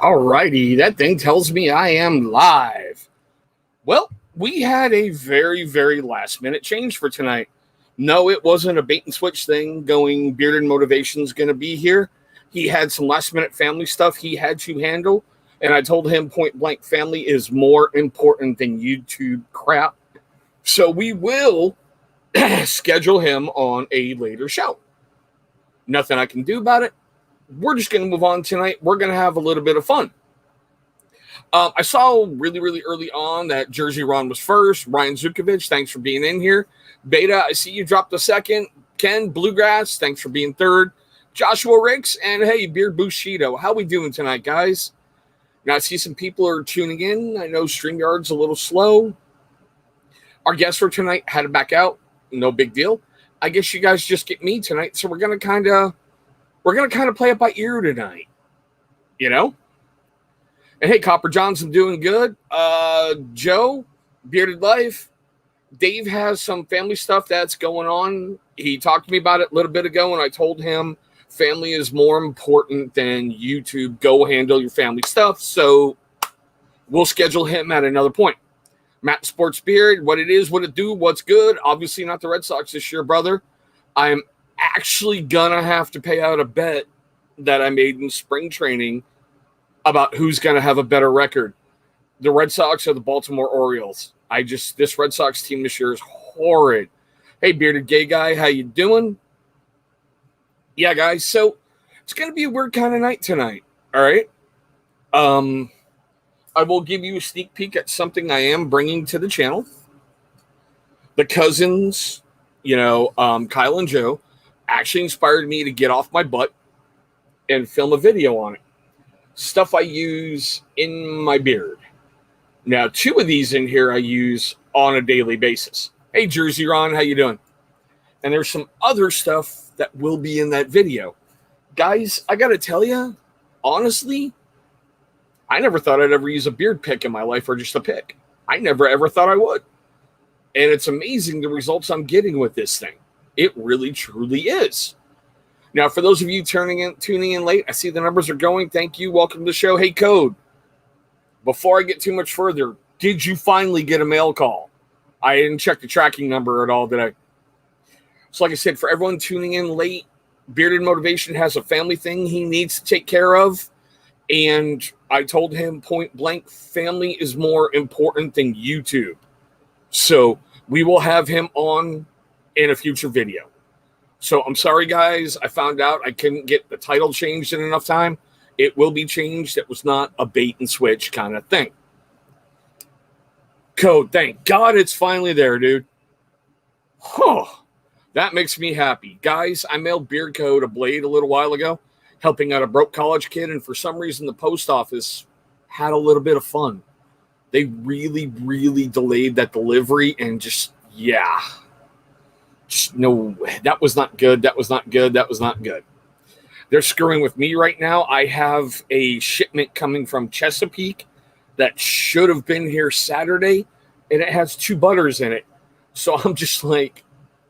Alrighty, that thing tells me I am live. Well, we had a very, very last minute change for tonight. No, it wasn't a bait and switch thing going Bearded Motivation's going to be here. He had some last minute family stuff he had to handle, and I told him point blank family is more important than YouTube crap. So we will schedule him on a later show. Nothing I can do about it. We're just going to move on tonight. We're going to have a little bit of fun. I saw really early on that Jersey Ron was first. Ryan Zukovic, thanks for being in here. Beta, I see you dropped a second. Ken Bluegrass, thanks for being third. Joshua Ricks, and hey, Beard Bushido. How we doing tonight, guys? Now, I see some people are tuning in. I know StreamYard's a little slow. Our guest for tonight had to back out. No big deal. I guess you guys just get me tonight, so we're going to kind of play it by ear tonight, you know? And hey, Copper Johns, I'm doing good. Joe, Bearded Life. Dave has some family stuff that's going on. He talked to me about it a little bit ago, and I told him family is more important than YouTube. Go handle your family stuff. So we'll schedule him at another point. Matt Sports Beard, what it is, what it do, what's good. Obviously not the Red Sox this year, brother. I'm actually gonna have to pay out a bet that I made in spring training about who's gonna have a better record, the Red Sox or the Baltimore Orioles. This Red Sox team this year is horrid. Hey, bearded gay guy, how you doing? Yeah, guys, so it's gonna be a weird kind of night tonight. All right. I will give you a sneak peek at something I am bringing to the channel. The cousins, Kyle and Joe, actually inspired me to get off my butt and film a video on it. Stuff I use in my beard. Now, 2 of these in here I use on a daily basis. Hey, Jersey Ron, how you doing? And there's some other stuff that will be in that video. Guys, I got to tell you, honestly, I never thought I'd ever use a beard pick in my life or just a pick. I never, ever thought I would. And it's amazing the results I'm getting with this thing. It really, truly is. Now, for those of you tuning in late, I see the numbers are going. Thank you. Welcome to the show. Hey, Code. Before I get too much further, did you finally get a mail call? I didn't check the tracking number at all, did I? So like I said, for everyone tuning in late, Bearded Motivation has a family thing he needs to take care of. And I told him point blank, family is more important than YouTube. So we will have him on in a future video. So I'm sorry, guys. I found out I couldn't get the title changed in enough time. It will be changed. It was not a bait and switch kind of thing. Code, thank God it's finally there, dude. Oh, that makes me happy. Guys, I mailed Beard Code a blade a little while ago, helping out a broke college kid, and for some reason the post office had a little bit of fun. They really delayed that delivery, and no, that was not good. That was not good. They're screwing with me right now. I have a shipment coming from Chesapeake that should have been here Saturday, and it has 2 butters in it. So I'm just like,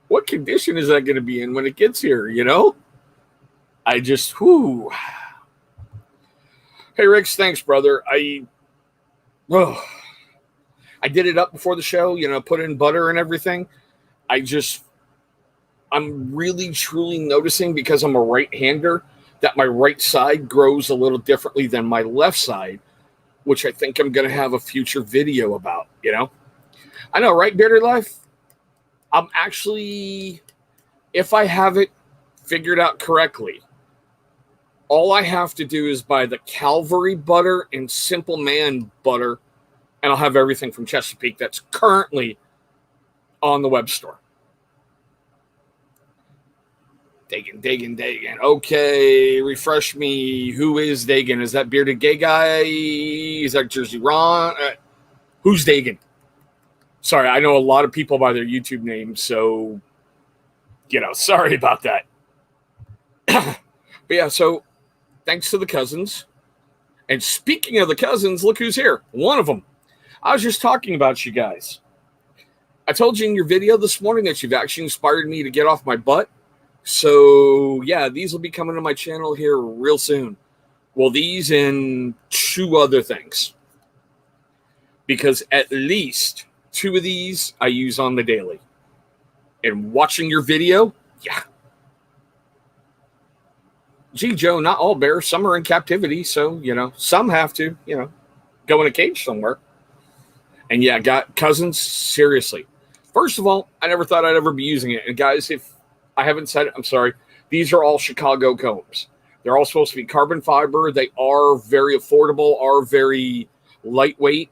what condition is that going to be in when it gets here, Hey, Ricks, thanks, brother. I did it up before the show, put in butter and everything. I'm really, truly noticing, because I'm a right-hander, that my right side grows a little differently than my left side, which I think I'm going to have a future video about, I know, right, Bearded Life? I'm actually, if I have it figured out correctly, all I have to do is buy the Calvary butter and Simple Man butter, and I'll have everything from Chesapeake that's currently on the web store. Dagan. Okay, refresh me. Who is Dagan? Is that bearded gay guy? Is that Jersey Ron? Who's Dagan? Sorry, I know a lot of people by their YouTube names, so, sorry about that. But yeah, so thanks to the cousins. And speaking of the cousins, look who's here. One of them. I was just talking about you guys. I told you in your video this morning that you've actually inspired me to get off my butt. So, yeah, these will be coming to my channel here real soon. Well, these and two other things. Because at least two of these I use on the daily. And watching your video, yeah. Gee, Joe, not all bears. Some are in captivity, so, some have to, go in a cage somewhere. And yeah, got cousins, seriously. First of all, I never thought I'd ever be using it. And guys, if I haven't said it, I'm sorry. These are all Chicago combs. They're all supposed to be carbon fiber. They are very affordable, are very lightweight.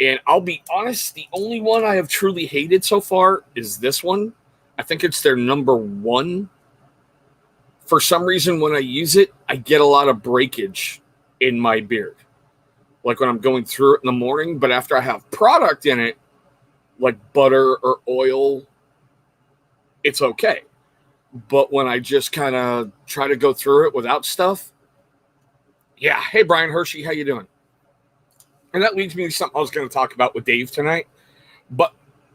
And I'll be honest, the only one I have truly hated so far is this one. I think it's their number one. For some reason, when I use it, I get a lot of breakage in my beard. Like when I'm going through it in the morning, but after I have product in it, like butter or oil, it's okay. But when I just kind of try to go through it without stuff, yeah. Hey, Brian Hershey, how you doing? And that leads me to something I was going to talk about with Dave tonight. But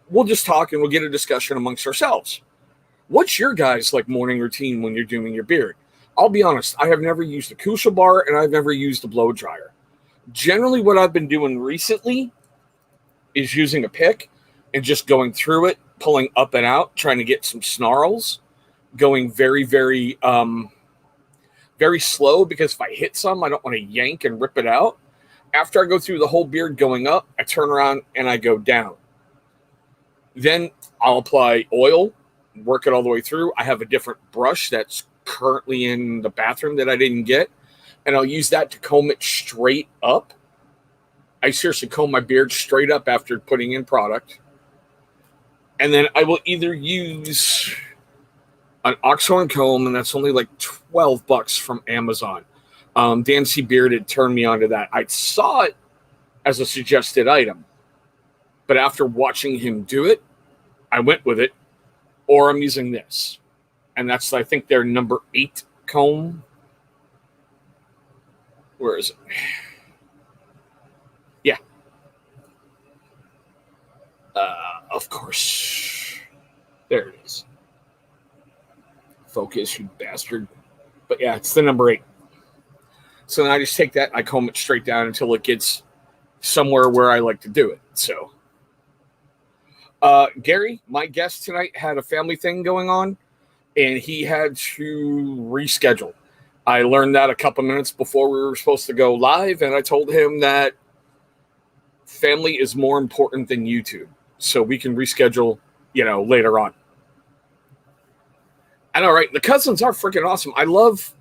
we'll just talk and we'll get a discussion amongst ourselves. What's your guys' morning routine when you're doing your beard? I'll be honest, I have never used a Kusha bar and I've never used a blow dryer. Generally, what I've been doing recently is using a pick and just going through it, pulling up and out, trying to get some snarls, going very, very, very slow because if I hit some, I don't want to yank and rip it out. After I go through the whole beard going up, I turn around and I go down. Then I'll apply oil, work it all the way through. I have a different brush that's currently in the bathroom that I didn't get, and I'll use that to comb it straight up. I seriously comb my beard straight up after putting in product. And then I will either use an oxhorn comb, and that's only like $12 from Amazon. Dan C. Beard had turned me onto that. I saw it as a suggested item, but after watching him do it, I went with it, or I'm using this. And that's, I think, their number 8 comb. Where is it? Yeah. Of course. There it is. Focus, you bastard. But yeah, it's the number 8. So then I just take that and I comb it straight down until it gets somewhere where I like to do it. So, Gary, my guest tonight, had a family thing going on, and he had to reschedule. I learned that a couple minutes before we were supposed to go live, and I told him that family is more important than YouTube, so we can reschedule, later on. I know, right? The cousins are freaking awesome. I love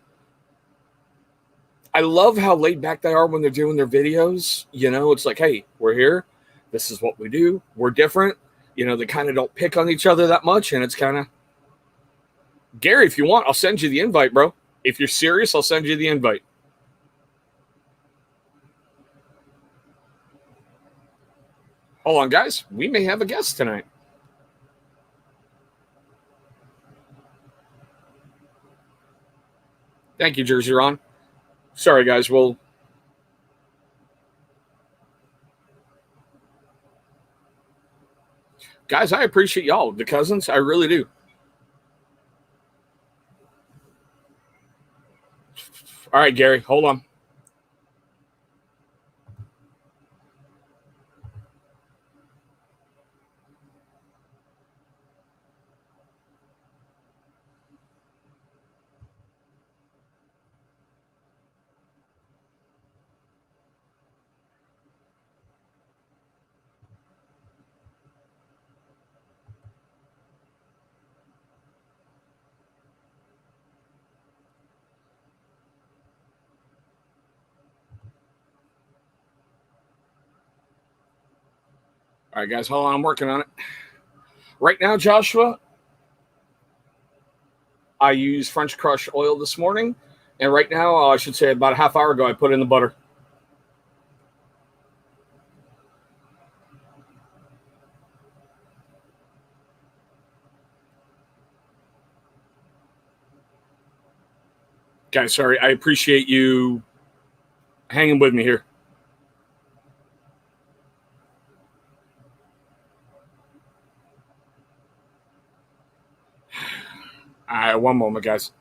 how laid back they are when they're doing their videos. It's like, hey, we're here. This is what we do. We're different. They kind of don't pick on each other that much, and it's kind of... Gary, if you want, I'll send you the invite, bro. If you're serious, I'll send you the invite. Hold on, guys. We may have a guest tonight. Thank you, Jersey Ron. Sorry, guys. Guys, I appreciate y'all, the cousins. I really do. All right, Gary, hold on. All right, guys, hold on. I'm working on it. Right now, Joshua, I used French Crush oil this morning. And right now, I should say about a half hour ago, I put in the butter. Guys, sorry. I appreciate you hanging with me here. All right, one moment, guys.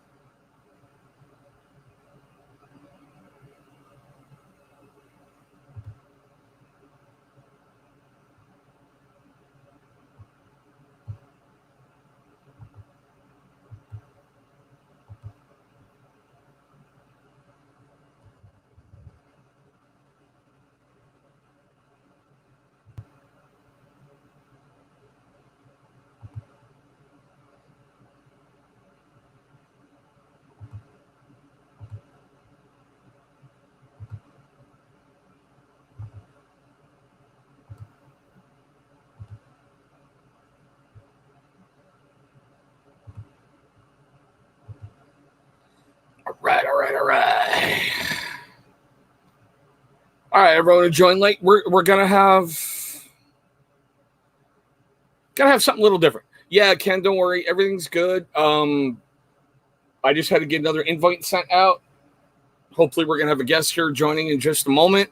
All right, everyone who joined late, we're gonna have something a little different. Yeah, Ken, don't worry, everything's good. I just had to get another invite sent out. Hopefully, we're gonna have a guest here joining in just a moment.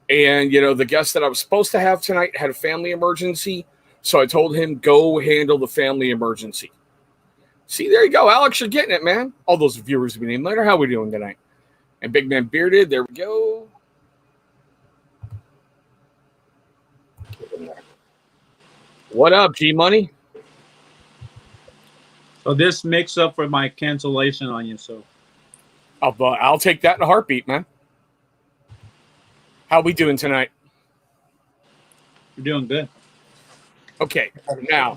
And the guest that I was supposed to have tonight had a family emergency, so I told him go handle the family emergency. See, there you go, Alex. You're getting it, man. All those viewers will be named later. How we doing tonight? And Big Man Bearded, there we go. What up, G Money? So this makes up for my cancellation on you. So I'll take that in a heartbeat, man. How we doing tonight? You're doing good. Okay, now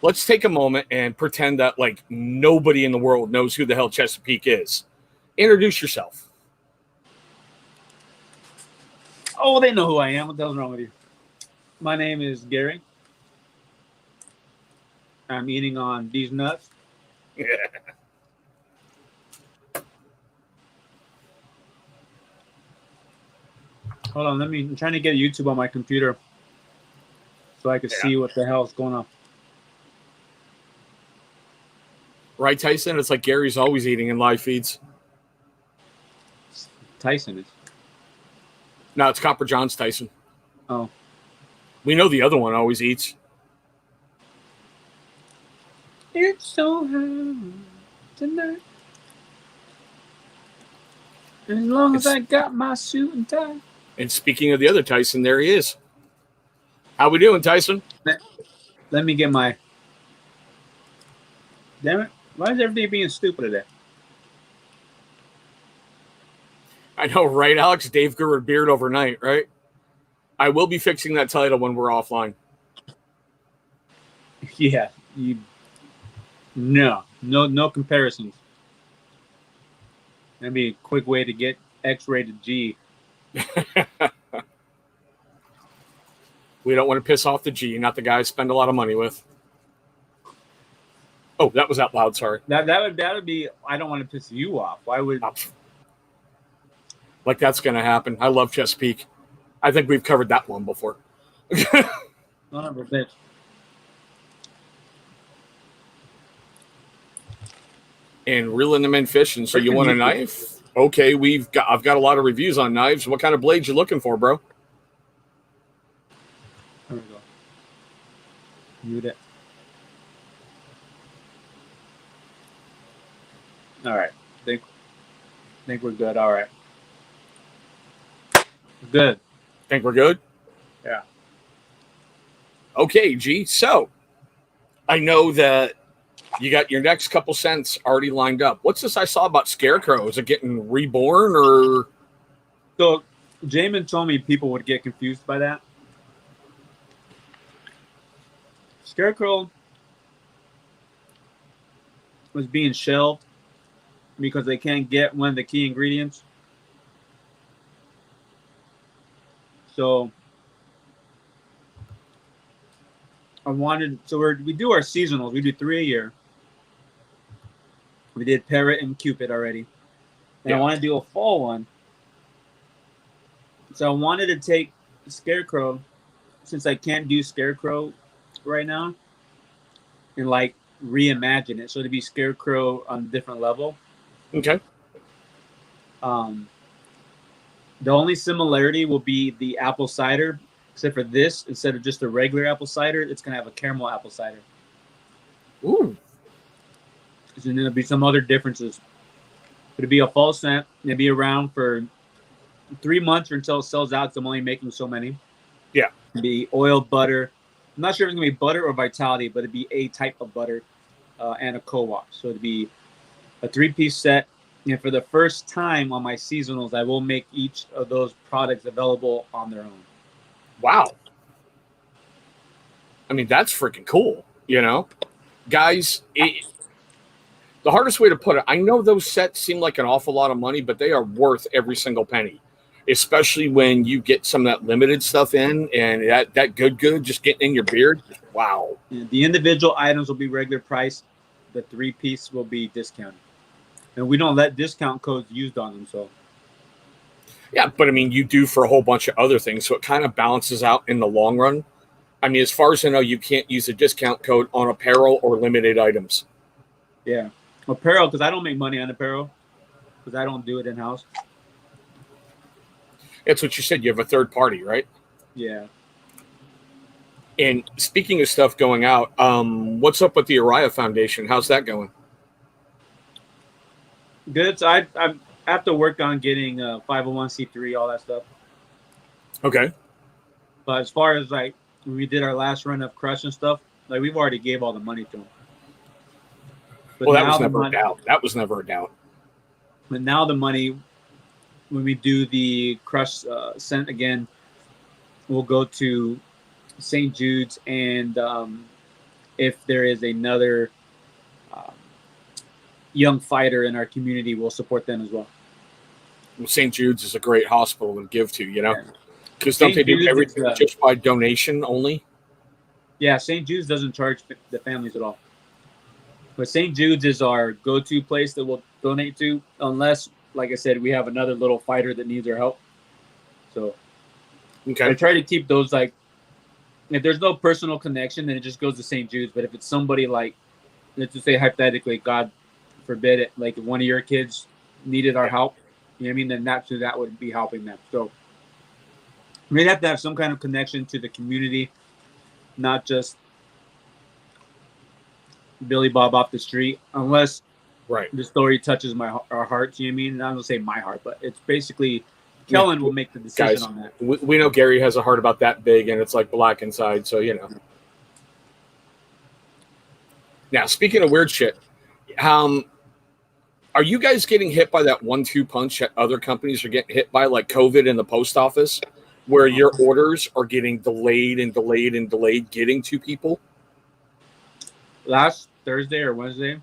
let's take a moment and pretend that like nobody in the world knows who the hell Chesapeake is. Introduce yourself. Oh, they know who I am. What the hell's wrong with you? My name is Gary. I'm eating on these nuts. Yeah. Hold on, I'm trying to get YouTube on my computer so I can see what the hell's going on. Right, Tyson? It's like Gary's always eating in live feeds. Tyson is. No, it's Copper John's Tyson. Oh. We know the other one always eats. It's so high tonight. As long as I got my suit and tie. And speaking of the other Tyson, there he is. How we doing, Tyson? Let me get my... Damn it. Why is everything being stupid today? I know, right, Alex? Dave grew a beard overnight, right? I will be fixing that title when we're offline. Yeah. No comparisons. That'd be a quick way to get X-rated G. We don't want to piss off the G, not the guy I spend a lot of money with. Oh, that was out loud. Sorry. That would be. I don't want to piss you off. Why would? Like that's going to happen. I love Chesapeake. I think we've covered that one before. Son of a bitch. And reeling them in fishing. So you want a knife? Okay, I've got a lot of reviews on knives. What kind of blades you looking for, bro? There we go. Mute it. All right. Think we're good. All right. Good. Think we're good? Yeah. Okay, G. So I know that you got your next couple cents already lined up. What's this I saw about Scarecrow? Is it getting reborn or? So Jamin told me people would get confused by that. Scarecrow was being shelved because they can't get one of the key ingredients. So we do our seasonals. We do 3 a year. We did Parrot and Cupid already. And I want to do a fall one. So I wanted to take Scarecrow, since I can't do Scarecrow right now, and like reimagine it. So to be Scarecrow on a different level. Okay. The only similarity will be the apple cider, except for this, instead of just a regular apple cider, it's going to have a caramel apple cider. Ooh. And there'll be some other differences. It'll be a fall scent. It'll be around for 3 months or until it sells out. So I'm only making so many. Yeah. It'll be oil, butter. I'm not sure if it's going to be butter or Vitality, but it'd be a type of butter and a co-op. So it'd be a 3-piece set. And for the first time on my seasonals, I will make each of those products available on their own. Wow. I mean, that's freaking cool, Guys, the hardest way to put it, I know those sets seem like an awful lot of money, but they are worth every single penny. especially when you get some of that limited stuff in, and that good just getting in your beard. Wow. Yeah, the individual items will be regular price. The 3-piece will be discounted, and we don't let discount codes used on them. So Yeah, but I mean, you do for a whole bunch of other things, so it kind of balances out in the long run. I mean, as far as I know, you can't use a discount code on apparel or limited items. yeah, apparel, because I don't make money on apparel because I don't do it in house. That's what you said. You have a third party, right? Yeah. And speaking of stuff going out, what's up with the Uriah Foundation? How's that going? Good. So I have to work on getting 501c3, all that stuff. Okay. But as far as like when we did our last run of Crush and stuff, like we've already gave all the money to them. But Well, that was never a doubt. That was never a doubt. But now the money, when we do the Crush scent again, will go to St. Jude's, and if there is another young fighter in our community, we'll support them as well. St. Jude's is a great hospital to give to, you know, Yeah. because don't they do everything just by donation only? Yeah, St. Jude's doesn't charge the families at all. But St. Jude's is our go-to place that we'll donate to, unless, like I said, we have another little fighter that needs our help. So Okay. I try to keep those, like, if there's no personal connection, then it just goes to St. Jude's. But if it's somebody like, let's just say hypothetically, God forbid it, like if one of your kids needed our help, you know what I mean, then naturally that would be helping them. So we'd have to have some kind of connection to the community, not just Billy Bob off the street, unless Right. the story touches our hearts. You know what I mean? I don't say my heart, but it's basically Kellen will make the decision Guys, on that. We know Gary has a heart about that big, and it's like black inside, so you know. Now, speaking of weird shit, are you guys getting hit by that 1-2 punch that other companies are getting hit by, like COVID in the post office, where your orders are getting delayed and delayed and delayed getting to people? Last Thursday or Wednesday,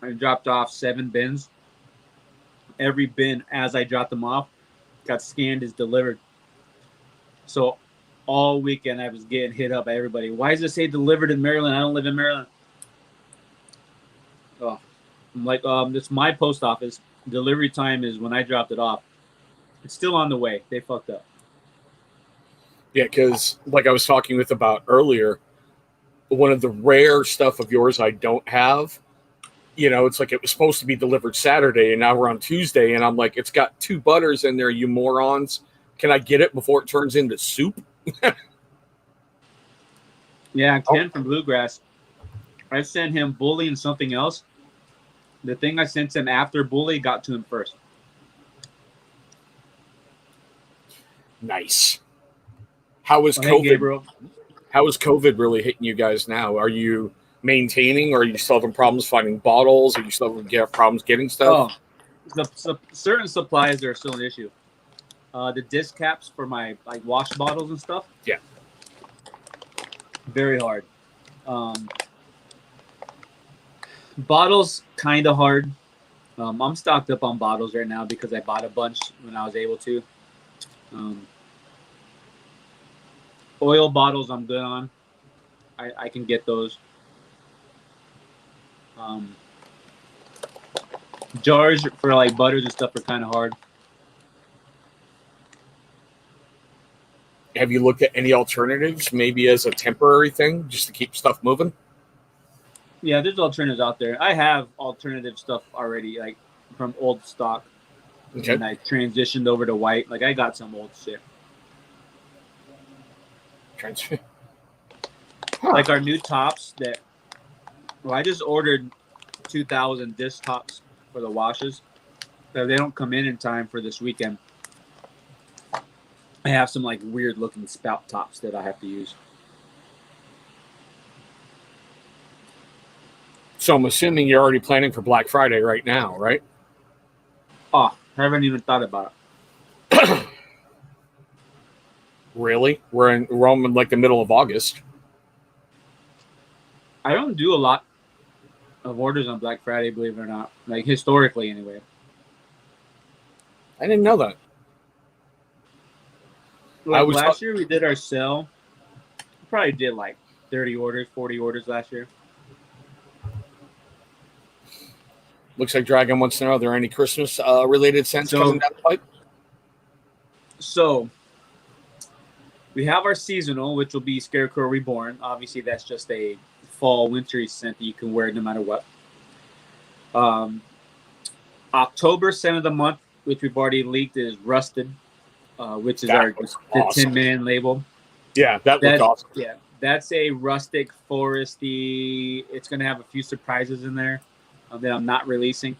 I dropped off 7 bins. Every bin, as I dropped them off, got scanned as delivered. So all weekend I was getting hit up by everybody. Why does it say delivered in Maryland? I don't live in Maryland. Oh, I'm like, it's my post office. Delivery time is when I dropped it off. It's still on the way. They fucked up. Yeah, because like I was talking with about earlier, one of the rare stuff of yours I don't have, you know, it's like it was supposed to be delivered Saturday, and now we're on Tuesday, and I'm like, it's got 2 butters in there, you morons. Can I get it before it turns into soup? Yeah, Ken from Bluegrass. I sent him Bully and something else. The thing I sent him after Bully got to him first. Nice. How is Hey, COVID? Gabriel. How is COVID really hitting you guys now? Are you maintaining, or are you still having problems finding bottles? Are you still having problems getting stuff? Oh, certain supplies are still an issue. The disc caps for my like wash bottles and stuff. Yeah. Very hard. Bottles kind of hard. I'm stocked up on bottles right now because I bought a bunch when I was able to. Oil bottles I'm good on. I can get those. Jars for like butters and stuff are kind of hard. Have you looked at any alternatives, maybe as a temporary thing, just to keep stuff moving? Yeah, there's alternatives out there. I have alternative stuff already, like from old stock. Okay. And I transitioned over to white. Like I got some old shit. Like our new tops that, well, I just ordered 2,000 disc tops for the washes. So they don't come in time for this weekend. I have some like weird looking spout tops that I have to use. So I'm assuming you're already planning for Black Friday right now, right? Oh, I haven't even thought about it. Really? We're in like the middle of August. I don't do a lot of orders on Black Friday, believe it or not. Like historically, anyway. I didn't know that. Like last year we did our sale. We probably did like 30 orders, 40 orders last year. Looks like Dragon wants to know, are there any Christmas related scents coming down the pipe? So we have our seasonal, which will be Scarecrow Reborn. Obviously, that's just a fall, wintry scent that you can wear no matter what. October scent of the month, which we've already leaked, is Rusted, which is the Tin Man label. Yeah, that looks awesome. Yeah, that's a rustic, foresty. It's going to have a few surprises in there that I'm not releasing.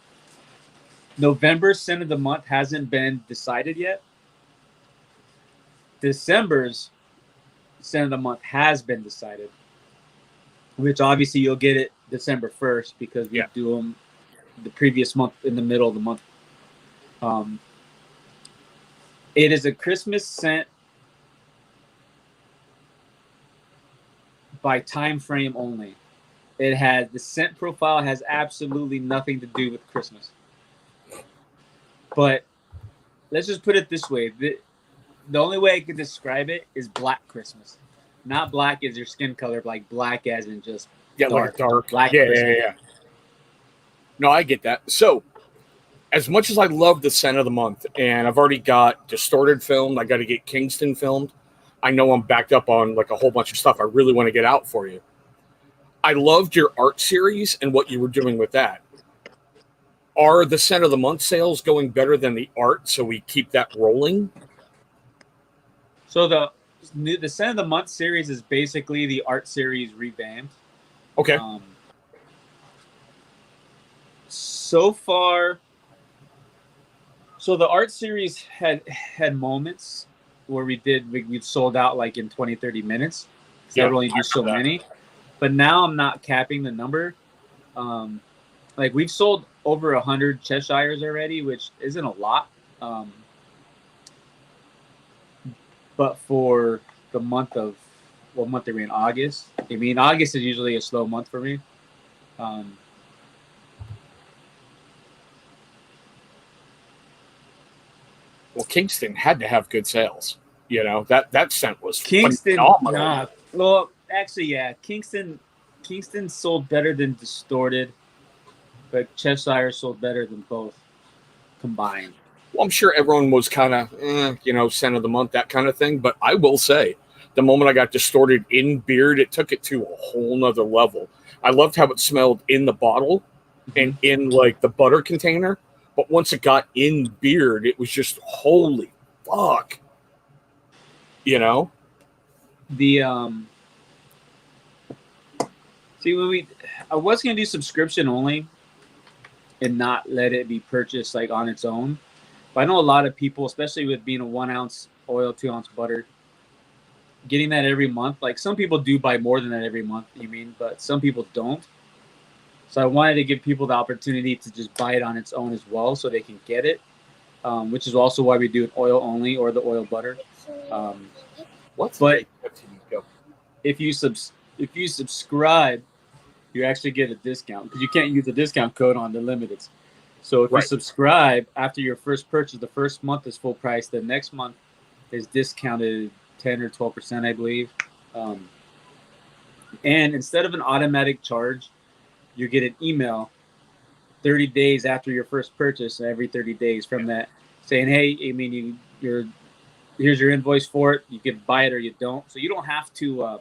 November scent of the month hasn't been decided yet. December's scent of the month has been decided, which obviously you'll get it December 1st because we do them the previous month in the middle of the month. It is a Christmas scent by time frame only. The scent profile has absolutely nothing to do with Christmas. But let's just put it this way. The only way I could describe it is Black Christmas. Not black as your skin color, like black as in just dark. Black Christmas. Yeah. No, I get that. So, as much as I love the scent of the month, and I've already got Distorted filmed, I got to get Kingston filmed. I know I'm backed up on like a whole bunch of stuff I really want to get out for you. I loved your art series and what you were doing with that. Are the scent of the month sales going better than the art, so we keep that rolling? So the scent of the month series is basically the art series revamped. Okay. So far, so the art series had moments where we sold out like in 20, 30 minutes. So I would only do so many. But now I'm not capping the number. Like we've sold over 100 Cheshires already, which isn't a lot. But for the month of, what month are we in? August? I mean, August is usually a slow month for me. Well, Kingston had to have good sales. You know, that scent was Kingston. phenomenal. Well, actually, yeah. Kingston sold better than Distorted, but Cheshire sold better than both combined. Well, I'm sure everyone was kind of, scent of the month, that kind of thing. But I will say, the moment I got Distorted in beard, it took it to a whole nother level. I loved how it smelled in the bottle and in like the butter container. But once it got in beard, it was just holy fuck. You know? I was gonna do subscription only and not let it be purchased like on its own. But I know a lot of people, especially with being a 1 ounce oil, 2 ounce butter, getting that every month. Like some people do buy more than that every month, but some people don't. So I wanted to give people the opportunity to just buy it on its own as well so they can get it, which is also why we do an oil only or the oil butter. But if you subscribe, you actually get a discount because you can't use the discount code on the limiteds. So if you subscribe after your first purchase, the first month is full price. The next month is discounted 10 or 12%, I believe. And instead of an automatic charge, you get an email 30 days after your first purchase, every 30 days from that, saying, hey, here's your invoice for it. You can buy it or you don't. So you don't have to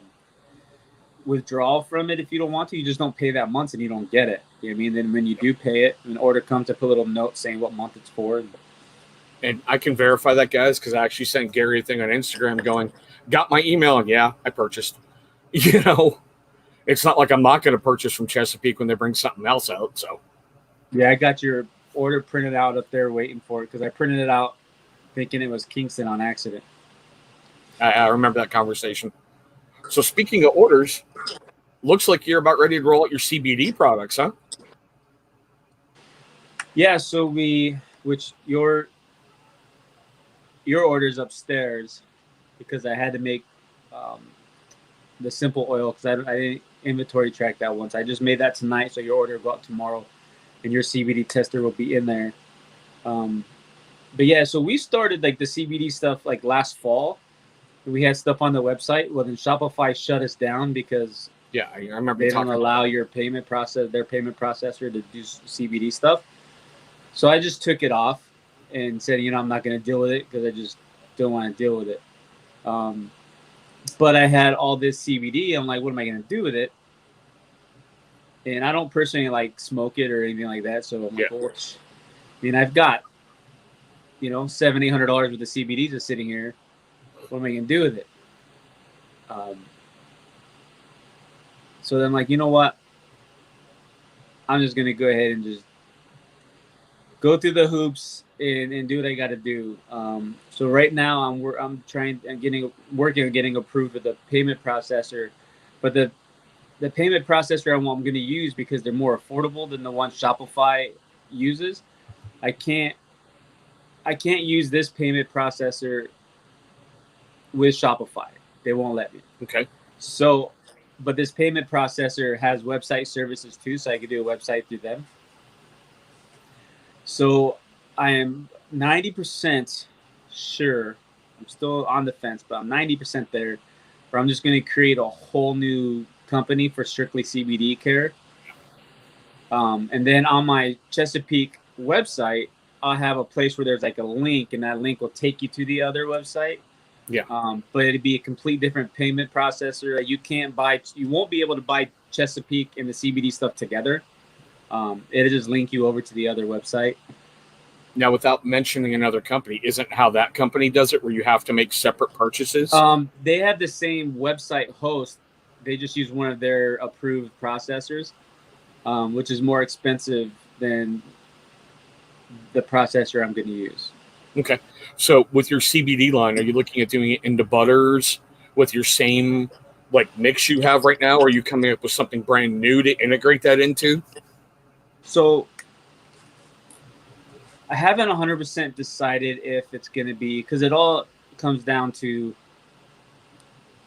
withdraw from it if you don't want to. You just don't pay that month and you don't get it. You know what I mean? Then when you do pay it, an order comes, I put a little note saying what month it's for. And I can verify that, guys, because I actually sent Gary a thing on Instagram going, got my email, and yeah, I purchased. You know, it's not like I'm not going to purchase from Chesapeake when they bring something else out. So, yeah, I got your order printed out up there waiting for it because I printed it out thinking it was Kingston on accident. I remember that conversation. So speaking of orders, looks like you're about ready to roll out your CBD products, huh? Yeah, so which your order's upstairs because I had to make the simple oil because I didn't inventory track that once. I just made that tonight, so your order will go out tomorrow, and your CBD tester will be in there. But yeah, so we started like the CBD stuff like last fall, we had stuff on the website. Well, then Shopify shut us down because Yeah, I remember they talking don't about allow their payment processor to do CBD stuff. So I just took it off and said, I'm not going to deal with it because I just don't want to deal with it. But I had all this CBD. I'm like, what am I going to do with it? And I don't personally like smoke it or anything like that. So I'm like, well, I've got, $700-800 worth of CBD just sitting here. What am I going to do with it? So then I'm like, you know what? I'm just going to go ahead and just go through the hoops and do what I got to do. So right now I'm working on getting approved with the payment processor, but the payment processor I'm going to use, because they're more affordable than the one Shopify uses. I can't use this payment processor with Shopify. They won't let me. Okay. So, but this payment processor has website services too, so I could do a website through them. So I am 90% sure. I'm still on the fence, but I'm 90% there, where I'm just going to create a whole new company for strictly CBD care. And then on my Chesapeake website, I'll have a place where there's like a link, and that link will take you to the other website. Yeah. But it'd be a complete different payment processor. You won't be able to buy Chesapeake and the CBD stuff together. It'll just link you over to the other website. Now, without mentioning another company, isn't how that company does it, where you have to make separate purchases? They have the same website host. They just use one of their approved processors, which is more expensive than the processor I'm going to use. Okay. So with your CBD line, are you looking at doing it into butters with your same mix you have right now? Or are you coming up with something brand new to integrate that into? So I haven't 100% decided if it's going to be, because it all comes down to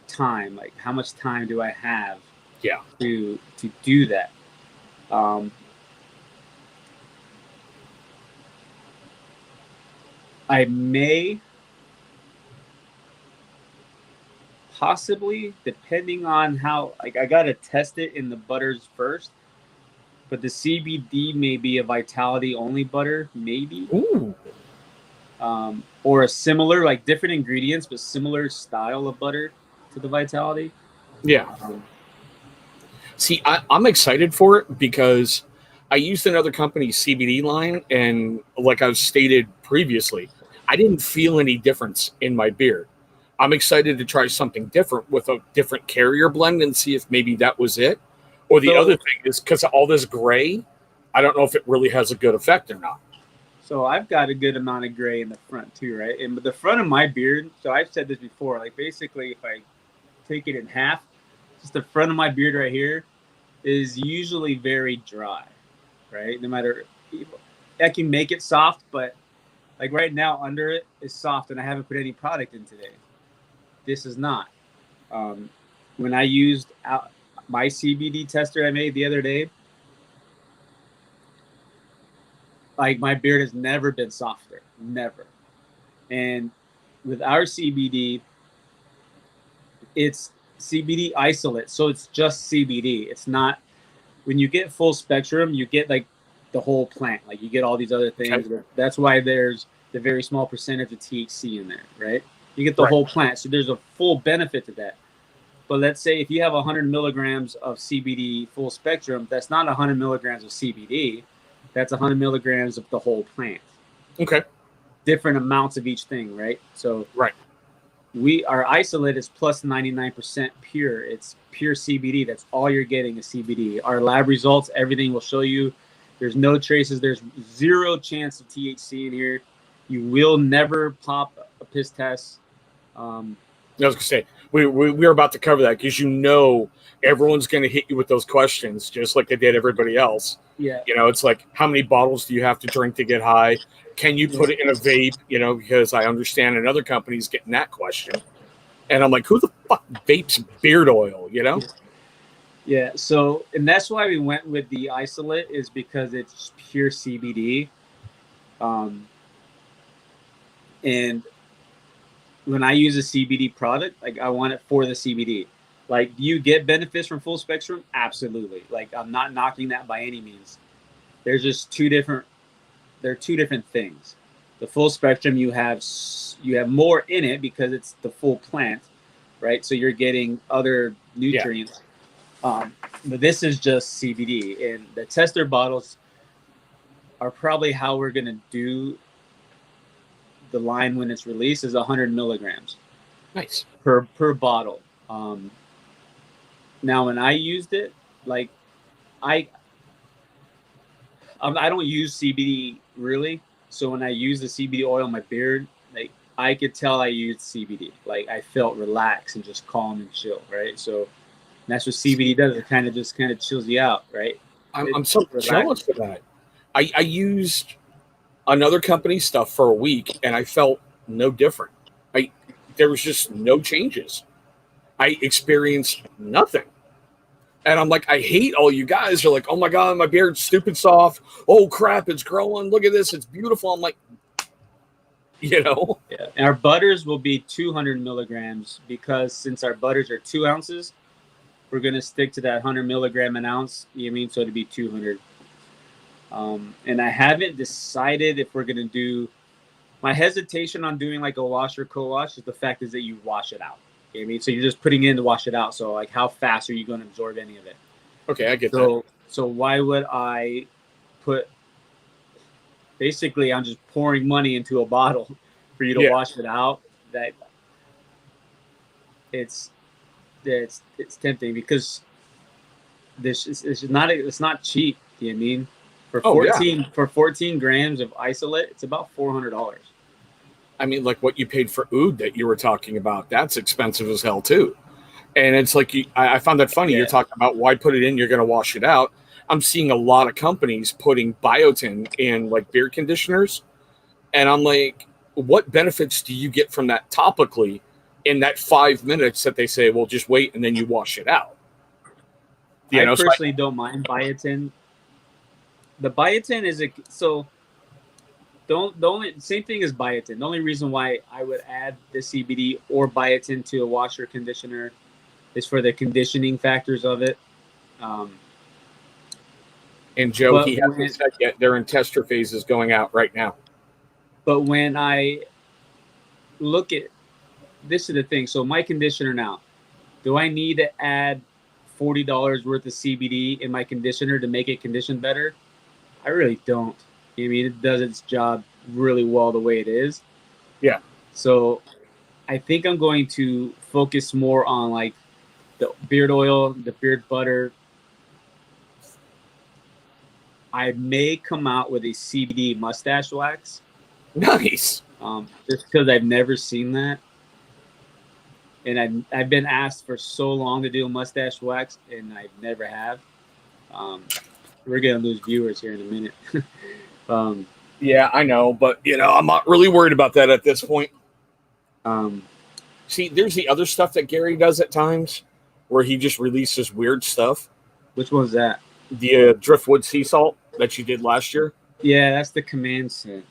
time. Like, how much time do I have to do that? I may possibly, depending on how, I got to test it in the butters first, but the CBD may be a Vitality only butter, maybe. Ooh. Or a similar, different ingredients, but similar style of butter to the Vitality. Yeah. See, I'm excited for it because I used another company's CBD line, and like I've stated previously, I didn't feel any difference in my beard. I'm excited to try something different with a different carrier blend and see if maybe that was it. Or the other thing is, because of all this gray, I don't know if it really has a good effect or not. So I've got a good amount of gray in the front too, right? And the front of my beard, so I've said this before, basically if I take it in half, just the front of my beard right here is usually very dry, right? No matter, I can make it soft, but right now under it is soft, and I haven't put any product in today. This is not. When I used my CBD tester I made the other day, my beard has never been softer, never. And with our CBD, it's CBD isolate, so it's just CBD. It's not, when you get full spectrum, you get the whole plant. You get all these other things. Okay. That's why there's the very small percentage of THC in there, right? You get the whole plant, so there's a full benefit to that. But let's say if you have 100 milligrams of CBD full spectrum, that's not 100 milligrams of CBD. That's 100 milligrams of the whole plant. Okay. Different amounts of each thing, right? So our isolate is plus 99% pure. It's pure CBD. That's all you're getting is CBD. Our lab results, everything will show you. There's no traces. There's zero chance of THC in here. You will never pop a piss test. I was going to say, we're about to cover that because everyone's going to hit you with those questions just like they did everybody else. Yeah. It's like, how many bottles do you have to drink to get high? Can you put it in a vape? Because I understand another company's getting that question. And I'm like, who the fuck vapes beard oil, Yeah, so, and that's why we went with the isolate, is because it's pure CBD. And when I use a CBD product, like I want it for the CBD. Like, do you get benefits from full spectrum? Absolutely. Like, I'm not knocking that by any means. There's just two different. They're two different things. The full spectrum, you have more in it because it's the full plant, right? So you're getting other nutrients. But this is just CBD, and the tester bottles are probably how we're gonna do the line when it's released is 100 milligrams. Nice. Per bottle. Now, when I used it, like I don't use CBD really, so when I use the CBD oil on my beard, like I could tell I used CBD. Like I felt relaxed and just calm and chill, right? So that's what CBD does. It kind of chills you out, right? I'm so jealous of that. I used another company's stuff for a week, and I felt no different. There was just no changes. I experienced nothing. And I'm like, I hate all you guys are like, oh my God, my beard's stupid soft. Oh crap, it's growing. Look at this. It's beautiful. I'm like, Yeah. And our butters will be 200 milligrams because since our butters are 2 ounces, we're going to stick to that 100 milligram an ounce. You know what I mean? So it'd be 200. And I haven't decided if we're going to do, my hesitation on doing like a wash or co-wash is the fact is that you wash it out. You know what I mean? So you're just putting it in to wash it out. So like how fast are you going to absorb any of it? Okay, I get that. So why would I put, basically I'm just pouring money into a bottle for you to wash it out. That it's tempting because it's not cheap. Do you know what I mean? For 14 grams of isolate, it's about $400. I mean, like what you paid for oud that you were talking about, that's expensive as hell too. And it's like, I found that funny. You're talking about why put it in, you're going to wash it out. I'm seeing a lot of companies putting biotin in like beard conditioners. And I'm like, what benefits do you get from that topically in that 5 minutes that they say, well, just wait and then you wash it out? I personally don't mind biotin. The biotin is the only same thing as biotin. The only reason why I would add the CBD or biotin to a washer conditioner is for the conditioning factors of it. And Joe, he hasn't said yet. They're in tester phases going out right now. But when I look at, this is the thing. So my conditioner now, do I need to add $40 worth of CBD in my conditioner to make it condition better? I really don't. I mean, it does its job really well the way it is. Yeah. So I think I'm going to focus more on like the beard oil, the beard butter. I may come out with a CBD mustache wax. Nice. Just because I've never seen that. And I've been asked for so long to do a mustache wax, and I never have. We're going to lose viewers here in a minute. Yeah, I know, but I'm not really worried about that at this point. See, there's the other stuff that Gary does at times where he just releases weird stuff. Which one's that? The driftwood sea salt that you did last year. Yeah, that's the command scent.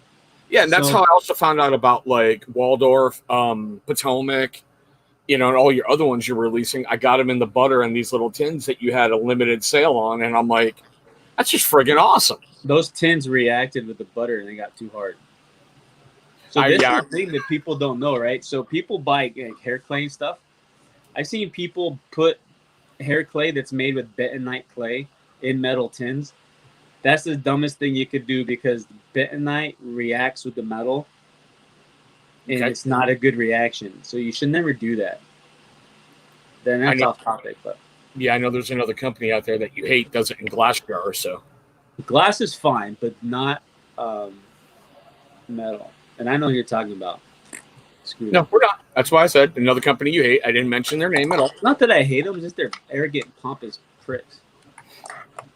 Yeah, and that's how I also found out about like Waldorf, Potomac, and all your other ones you're releasing. I got them in the butter in these little tins that you had a limited sale on, and I'm like, that's just friggin' awesome. Those tins reacted with the butter and they got too hard. So this is the thing that people don't know, right? So people buy like, hair clay and stuff. I've seen people put hair clay that's made with bentonite clay in metal tins. That's the dumbest thing you could do because bentonite reacts with the metal, and it's not a good reaction. So you should never do that. Then that's off topic, but yeah, I know there's another company out there that you hate does it in glass jars. So glass is fine, but not metal. And I know what you're talking about. No, we're not. That's why I said another company you hate. I didn't mention their name at all. Not that I hate them, just they're arrogant, pompous pricks.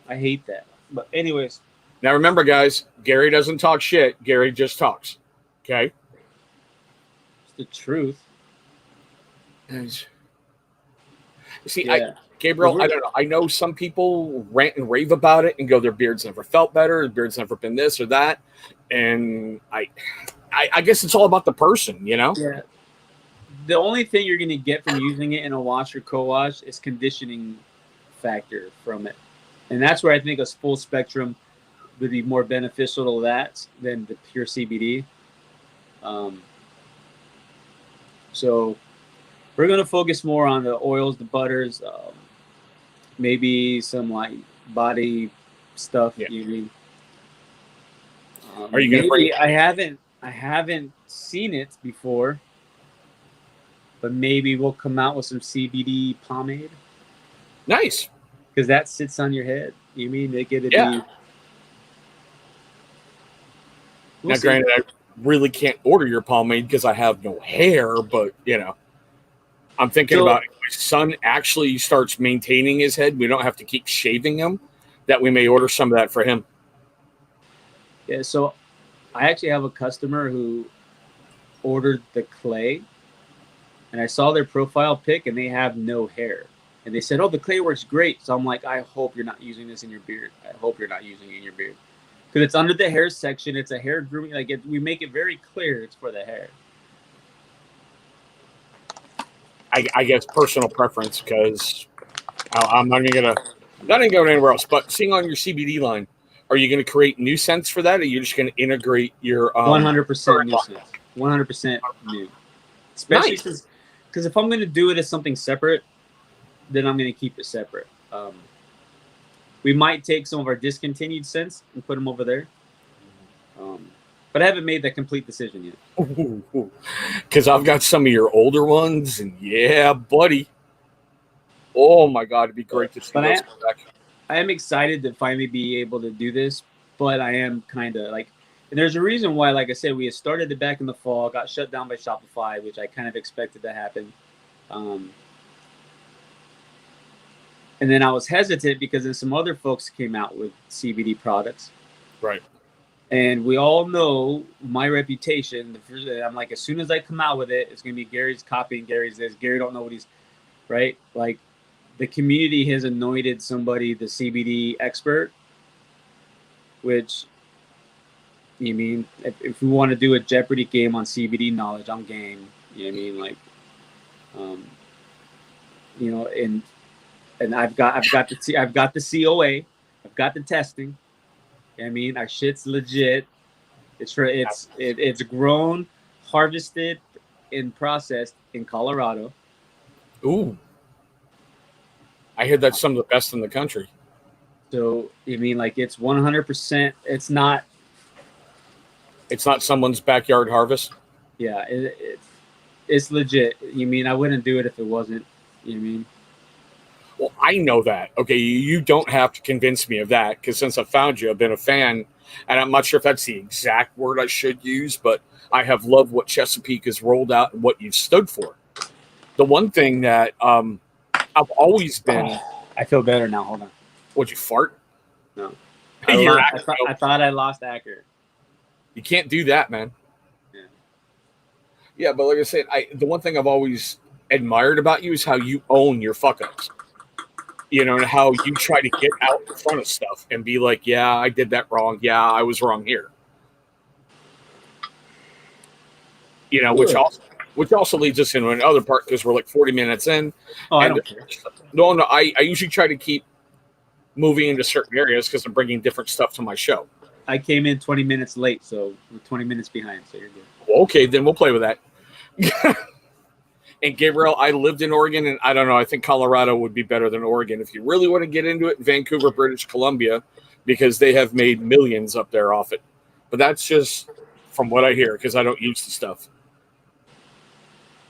I hate that. But anyways. Now remember, guys, Gary doesn't talk shit. Gary just talks. Okay? It's the truth. See, Gabriel, I don't know. I know some people rant and rave about it and go, their beard's never felt better. Their beard's never been this or that. And I guess it's all about the person, Yeah. the only thing you're going to get from using it in a wash or co-wash is conditioning factor from it. And that's where I think a full spectrum would be more beneficial to that than the pure CBD. So we're going to focus more on the oils, the butters, maybe some like body stuff. Yeah. You mean? Are you going to bring? I haven't seen it before, but maybe we'll come out with some CBD pomade. Nice. Because that sits on your head. You mean they get it? Yeah. Now, granted, I really can't order your pomade because I have no hair, but I'm thinking about if my son actually starts maintaining his head, we don't have to keep shaving him, that we may order some of that for him. Yeah, so I actually have a customer who ordered the clay, and I saw their profile pic, and they have no hair. And they said, oh, the clay works great. So I'm like, I hope you're not using this in your beard. I hope you're not using it in your beard. Because it's under the hair section. It's a hair grooming. We make it very clear it's for the hair. I guess personal preference, because I'm not even going anywhere else. But seeing on your CBD line, are you going to create new scents for that, or are you just going to integrate your 100% new scents? 100% new. Especially because if I'm going to do it as something separate, then I'm going to keep it separate. We might take some of our discontinued scents and put them over there. But I haven't made that complete decision yet. Because I've got some of your older ones, and yeah, buddy. Oh my God, it'd be great to see those come back. I am excited to finally be able to do this, but I am kind of like, and there's a reason why, like I said, we had started it back in the fall, got shut down by Shopify, which I kind of expected to happen. And then I was hesitant because then some other folks came out with CBD products. Right. And we all know my reputation. I'm like, as soon as I come out with it, it's going to be Gary's copying Gary's this. Gary don't know what he's, right? Like, the community has anointed somebody the CBD expert, which, you mean, if we want to do a Jeopardy game on CBD knowledge, I'm game. You know what I mean? Like, and I've got the COA, I've got the testing. I mean, our shit's legit. It's grown, harvested, and processed in Colorado. Ooh, I hear that's some of the best in the country. So you mean like it's 100%? It's not someone's backyard harvest. Yeah, it's legit. You mean I wouldn't do it if it wasn't? You mean? Well, I know that. Okay, you don't have to convince me of that, because since I found you, I've been a fan, and I'm not sure if that's the exact word I should use, but I have loved what Chesapeake has rolled out and what you've stood for. The one thing that I've always been... I feel better now. Hold on. Would you fart? No. I thought I lost accurate. You can't do that, man. Yeah, but like I said, the one thing I've always admired about you is how you own your fuck-ups. And how you try to get out in front of stuff and be like, yeah, I did that wrong. Yeah, I was wrong here. Which also leads us into another part, because we're like 40 minutes in. Oh, I don't care. No, I usually try to keep moving into certain areas because I'm bringing different stuff to my show. I came in 20 minutes late, so we're 20 minutes behind, so you're good. Well, okay, then we'll play with that. And Gabriel, I lived in Oregon, and I don't know, I think Colorado would be better than Oregon. If you really want to get into it, Vancouver, British Columbia, because they have made millions up there off it. But that's just from what I hear, because I don't use the stuff.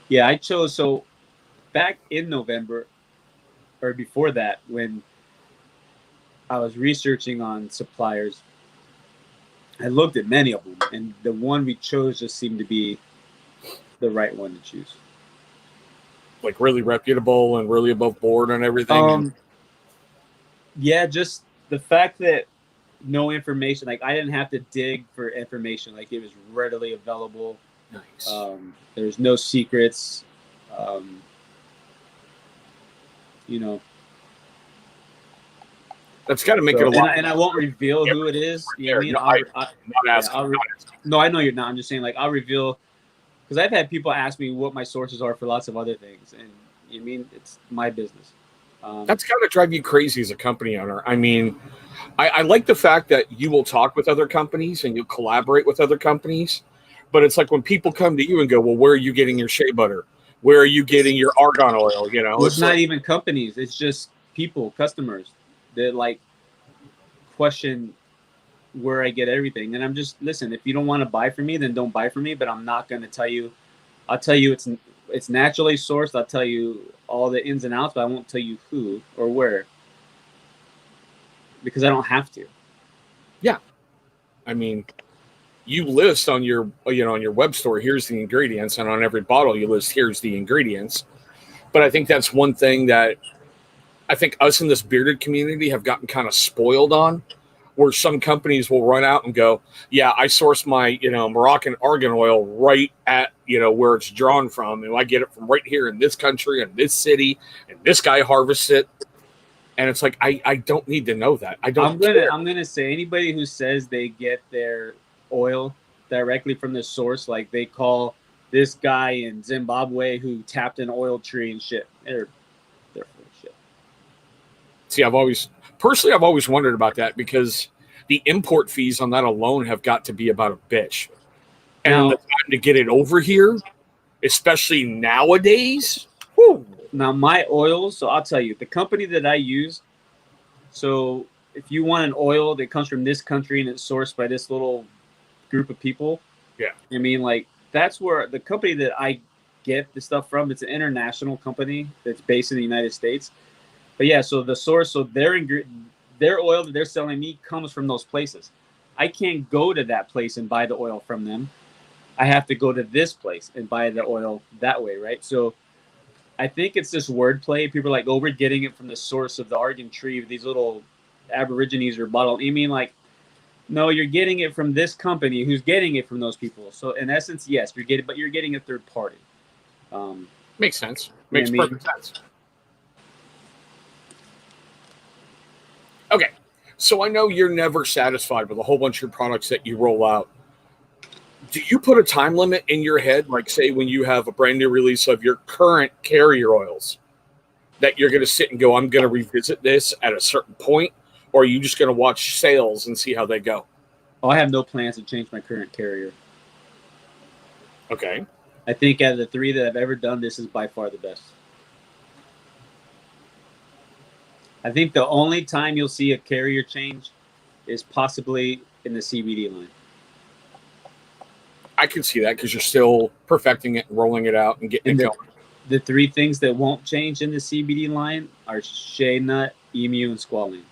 Yeah, I chose, so back in November, or before that, when I was researching on suppliers, I looked at many of them, and the one we chose just seemed to be the right one to choose. Like really reputable and really above board and everything? Yeah, just the fact that no information, like I didn't have to dig for information, like it was readily available. Nice. There's no secrets. That's got to make it a lot. And I won't reveal who it is. You know what I mean? I'm not asking. No, I know you're not. I'm just saying, like, I'll reveal because I've had people ask me what my sources are for lots of other things, and I mean, it's my business. That's got to drive you crazy as a company owner. I mean, I like the fact that you will talk with other companies and you collaborate with other companies, but it's like when people come to you and go, well, where are you getting your shea butter? Where are you getting your argan oil? You know, Well, it's it's not like, even companies; it's just people, customers that like question where I get everything. And I'm just, listen, if you don't want to buy from me, then don't buy from me. But I'm not going to tell you. I'll tell you it's naturally sourced. I'll tell you all the ins and outs, but I won't tell you who or where because I don't have to. yeah. I mean, you list on your on your web store, here's the ingredients, and on every bottle you list, here's the ingredients. But I think that's one thing that I think us in this bearded community have gotten kind of spoiled on, where some companies will run out and go, yeah, I source my, Moroccan argan oil right at, where it's drawn from. And I get it from right here in this country and this city, and this guy harvests it. And it's like, I don't need to know that. I don't care. I'm gonna say anybody who says they get their oil directly from the source, like they call this guy in Zimbabwe who tapped an oil tree and shit. They're full of shit. See, I've always wondered about that because the import fees on that alone have got to be about a bitch. And then Now, the time to get it over here, especially nowadays, whew. now my oils. So I'll tell you, the company that I use. So if you want an oil that comes from this country and it's sourced by this little group of people, Yeah. I mean, like that's where the company that I get the stuff from. It's an international company that's based in the United States. But yeah, so the source, so their oil that they're selling me comes from those places. I can't go to that place and buy the oil from them. I have to go to this place and buy the oil that way, right? So I think it's just wordplay. People are like, oh, we're getting it from the source of the argan tree, these little aborigines or bottle. You mean like, no, you're getting it from this company who's getting it from those people. So in essence, yes, but you're getting a third party. Makes sense. Makes perfect sense. Okay, so I know you're never satisfied with a whole bunch of products that you roll out. Do you put a time limit in your head, like say when you have a brand new release of your current carrier oils, that you're going to sit and go, I'm going to revisit this at a certain point, or are you just going to watch sales and see how they go? Oh, I have no plans to change my current carrier. Okay. I think out of the three that I've ever done, this is by far the best. I think the only time you'll see a carrier change is possibly in the CBD line. I can see that because you're still perfecting it, rolling it out, and getting it going. The three things that won't change in the CBD line are shea nut, emu, and squalene.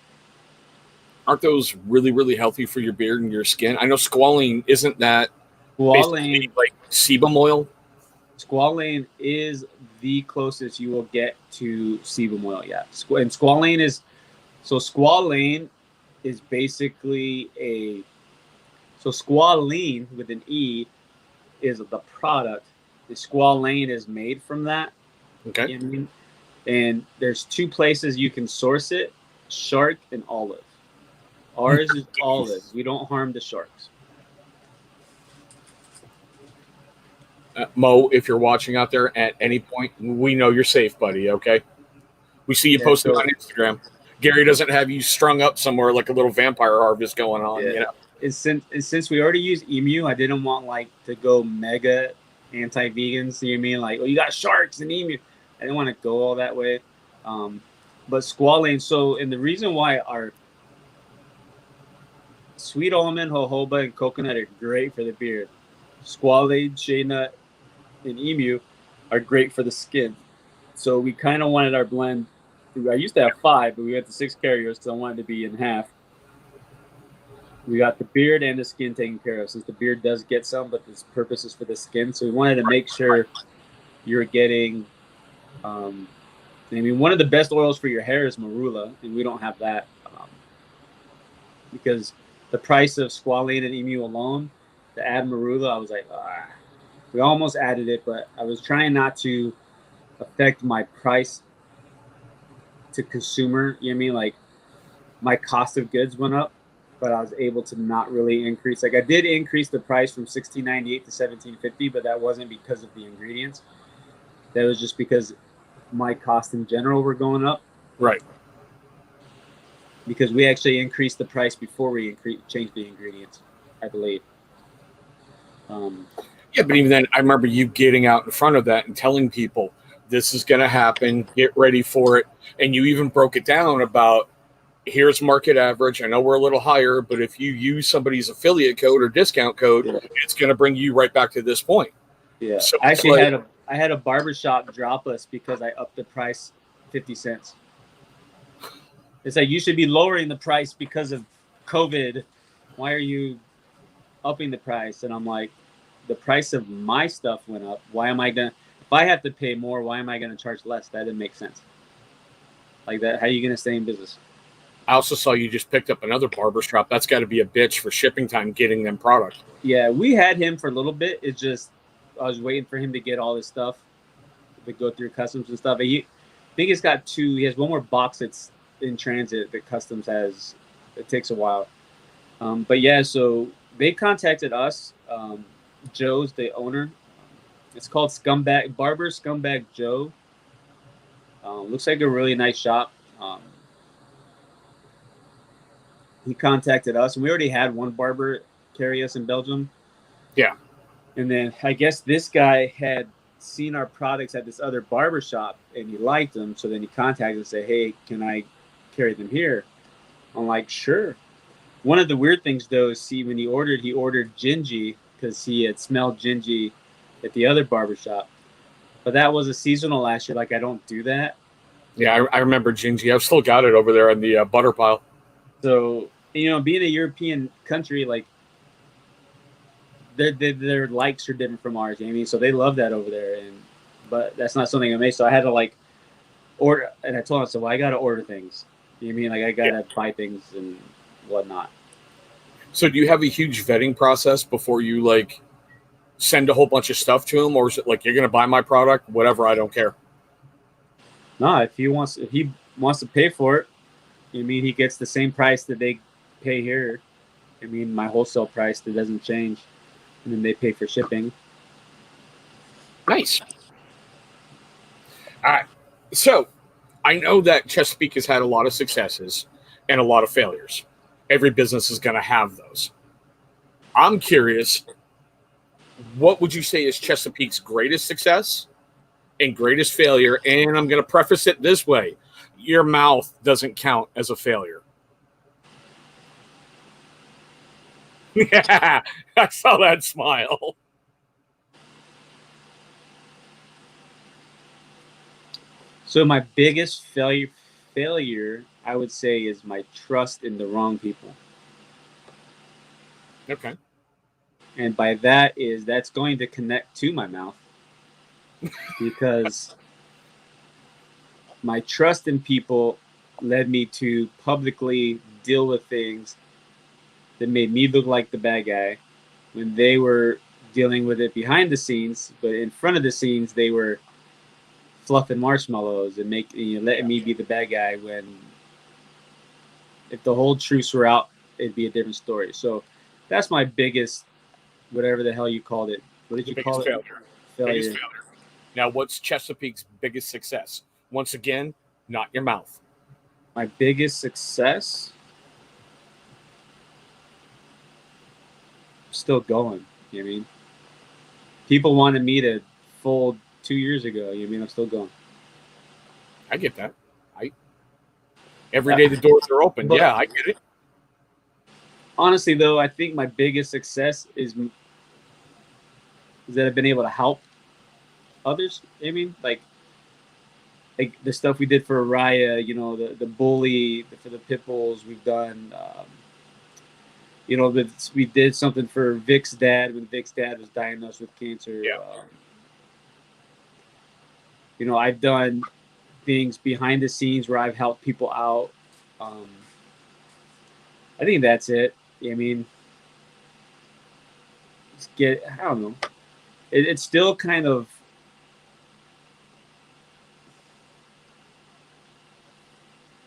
Aren't those really, really healthy for your beard and your skin? I know squalene isn't that basically like sebum oil? Squalene is the closest you will get to sebum oil, yeah. And squalene is basically so squalene with an E is the product. The squalane is made from that. Okay. You know what I mean? And there's two places you can source it, shark and olive. Ours is olive. We don't harm the sharks. Mo, if you're watching out there at any point, we know you're safe, buddy, okay? We see you posting on Instagram. Gary doesn't have you strung up somewhere like a little vampire harvest going on, you know? Since we already use emu, I didn't want like to go mega anti-vegans. You know what I mean? Like, oh, you got sharks and emu. I didn't want to go all that way. But squalane. And the reason why our sweet almond, jojoba, and coconut are great for the beard. Squalane, shea nut, and emu are great for the skin. So we kind of wanted our blend. I used to have 5, but we went to 6 carriers, so I wanted to be in half. We got the beard and the skin taken care of, since the beard does get some, but this purpose is for the skin. So we wanted to make sure you're getting. I mean, one of the best oils for your hair is marula, and we don't have that because the price of squalane and emu alone, to add marula, I was like, we almost added it, but I was trying not to affect my price to consumer. You know what I mean? Like my cost of goods went up. but I was able to not really increase. Like I did increase the price from $16.98 to $17.50, but that wasn't because of the ingredients. That was just because my costs in general were going up. Right. Because we actually increased the price before we changed the ingredients, I believe. Yeah, but even then, I remember you getting out in front of that and telling people this is going to happen. Get ready for it. And you even broke it down about here's market average. I know we're a little higher, but if you use somebody's affiliate code or discount code, it's going to bring you right back to this point. Yeah, so I actually had a barbershop drop us because I upped the price 50 cents. It's like you should be lowering the price because of COVID. Why are you upping the price? And I'm like, the price of my stuff went up. Why am I gonna? If I have to pay more, why am I gonna charge less? That didn't make sense. Like that, how are you gonna stay in business? I also saw you just picked up another barbershop. That's got to be a bitch for shipping time getting them product. Yeah, we had him for a little bit. It's just I was waiting for him to get all his stuff to go through customs and stuff. I think he's got two. He has one more box that's in transit that customs has. It takes a while. But yeah, so they contacted us. Joe's the owner. It's called Scumbag Joe. Looks like a really nice shop. He contacted us, and we already had one barber carry us in Belgium. Yeah. And then I guess this guy had seen our products at this other barber shop, and he liked them. So then he contacted and said, hey, can I carry them here? I'm like, sure. One of the weird things, though, is when he ordered Gingy because he had smelled Gingy at the other barbershop. But that was a seasonal last year. Like, I don't do that. Yeah, I remember Gingy. I've still got it over there in the butter pile. So, being a European country, like, their likes are different from ours. You know what I mean? So they love that over there. But that's not something I made. So I had to, order. And I told him, so I got to order things. You know what I mean? Like, I got to buy things and whatnot. So do you have a huge vetting process before you send a whole bunch of stuff to him, or is it like you're going to buy my product, whatever, I don't care? No, if he wants to pay for it, I mean, he gets the same price that they pay here. I mean, my wholesale price that doesn't change, and then they pay for shipping. Nice. All right. So I know that Chesapeake has had a lot of successes and a lot of failures. Every business is going to have those. I'm curious, what would you say is Chesapeake's greatest success and greatest failure? And I'm going to preface it this way. Your mouth doesn't count as a failure. Yeah, I saw that smile. So my biggest failure, I would say, is my trust in the wrong people. Okay. And by that's going to connect to my mouth because my trust in people led me to publicly deal with things that made me look like the bad guy when they were dealing with it behind the scenes, but in front of the scenes they were fluffing marshmallows and letting me be the bad guy when if the whole truths were out, it'd be a different story. So that's my biggest, whatever the hell you called it. What did you call it? Failure. Biggest failure. Now, what's Chesapeake's biggest success? Once again, not your mouth. My biggest success? Still going. You know what I mean? People wanted me to fold 2 years ago. You know what I mean? I'm still going. I get that. Every day the doors are open. Yeah, I get it. Honestly, though, I think my biggest success is that I've been able to help others. I mean, like the stuff we did for Araya, the bully for the pit bulls. We've done, we did something for Vic's dad when Vic's dad was diagnosed with cancer. Yeah. I've done things behind the scenes where I've helped people out. I think that's it. I mean, I don't know. It's still kind of,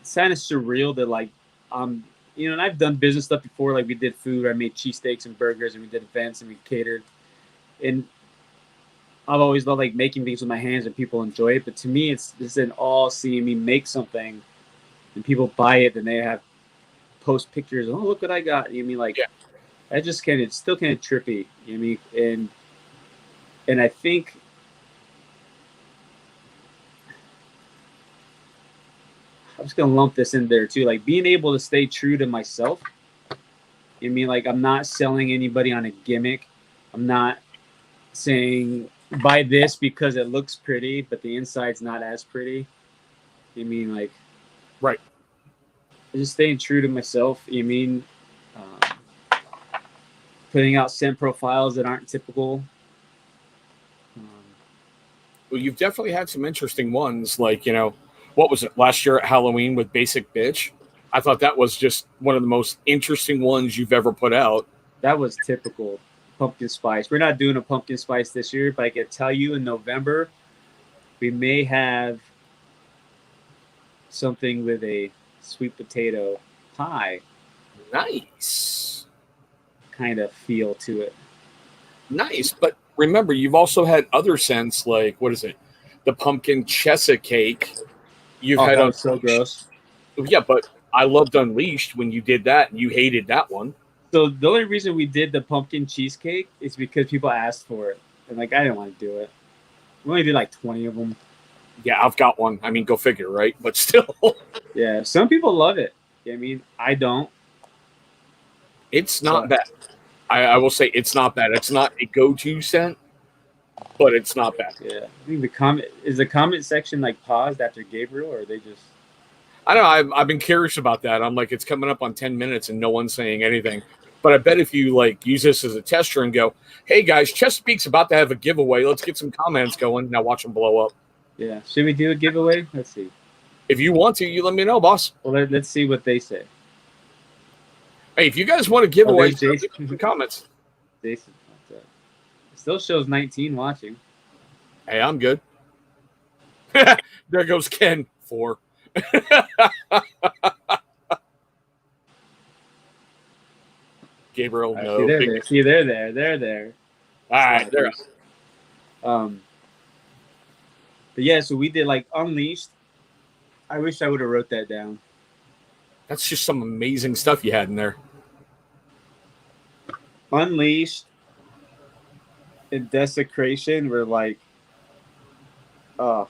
it's kind of surreal that I'm and I've done business stuff before. Like we did food. I made cheesesteaks and burgers, and we did events and we catered. And I've always loved like making things with my hands and people enjoy it. But to me, it's an all seeing me make something and people buy it, and they have post pictures. Oh, look what I got. You know what I mean? Like, Yeah. I just it's still kind of trippy. You know what I mean? And I think I'm just gonna lump this in there too. Like being able to stay true to myself. You know what I mean? Like I'm not selling anybody on a gimmick. I'm not saying buy this because it looks pretty, but the inside's not as pretty. You know what I mean? Like, Right. just staying true to myself. You know what I mean? Putting out scent profiles that aren't typical. Well, you've definitely had some interesting ones. Like, what was it last year at Halloween with Basic Bitch? I thought that was just one of the most interesting ones you've ever put out. That was typical pumpkin spice. We're not doing a pumpkin spice this year, but I can tell you in November, we may have something with a sweet potato pie Nice. kind of feel to it. Nice. But remember, you've also had other scents like, what is it? The pumpkin Chesapeake. You've had that was so gross. Yeah, but I loved Unleashed when you did that, and you hated that one. So the only reason we did the pumpkin cheesecake is because people asked for it. And like, I didn't want to do it. We only did like 20 of them. Yeah, I've got one. I mean, go figure, right? But still. Yeah, some people love it. I mean, I don't. It's not bad. I will say it's not bad. It's not a go-to scent, but it's not bad. Yeah. I think the comment section like paused after Gabriel, or they just... I don't know. I've been curious about that. I'm like, it's coming up on 10 minutes and no one's saying anything. But I bet if you like use this as a tester and go, hey guys, Chesapeake's about to have a giveaway. Let's get some comments going. Now watch them blow up. Yeah. Should we do a giveaway? Let's see. If you want to, you let me know, boss. Well, let's see what they say. Hey, if you guys want a giveaway, there's leave in the comments. Jason, it still shows 19 watching. Hey, I'm good. There goes Ken. 4. Gabriel, no. See, they're there. All right, there. But yeah, so we did like Unleashed. I wish I would have wrote that down. That's just some amazing stuff you had in there. Unleashed and Desecration were like, oh.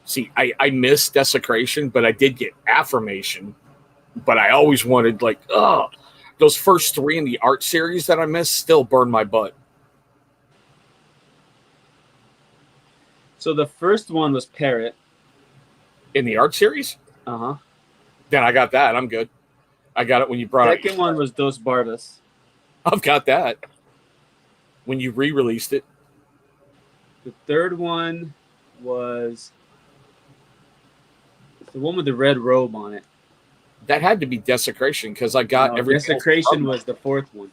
See, I missed Desecration, but I did get Affirmation. But I always wanted, like, those first 3 in the art series that I missed still burn my butt. So the first one was Parrot. In the art series? Uh-huh. Then I got that. I'm good. I got it when you brought it. Second one was Dos Barbas. I've got that. When you re-released it. The third one was the one with the red robe on it. That had to be Desecration because I got every. Desecration was the fourth one.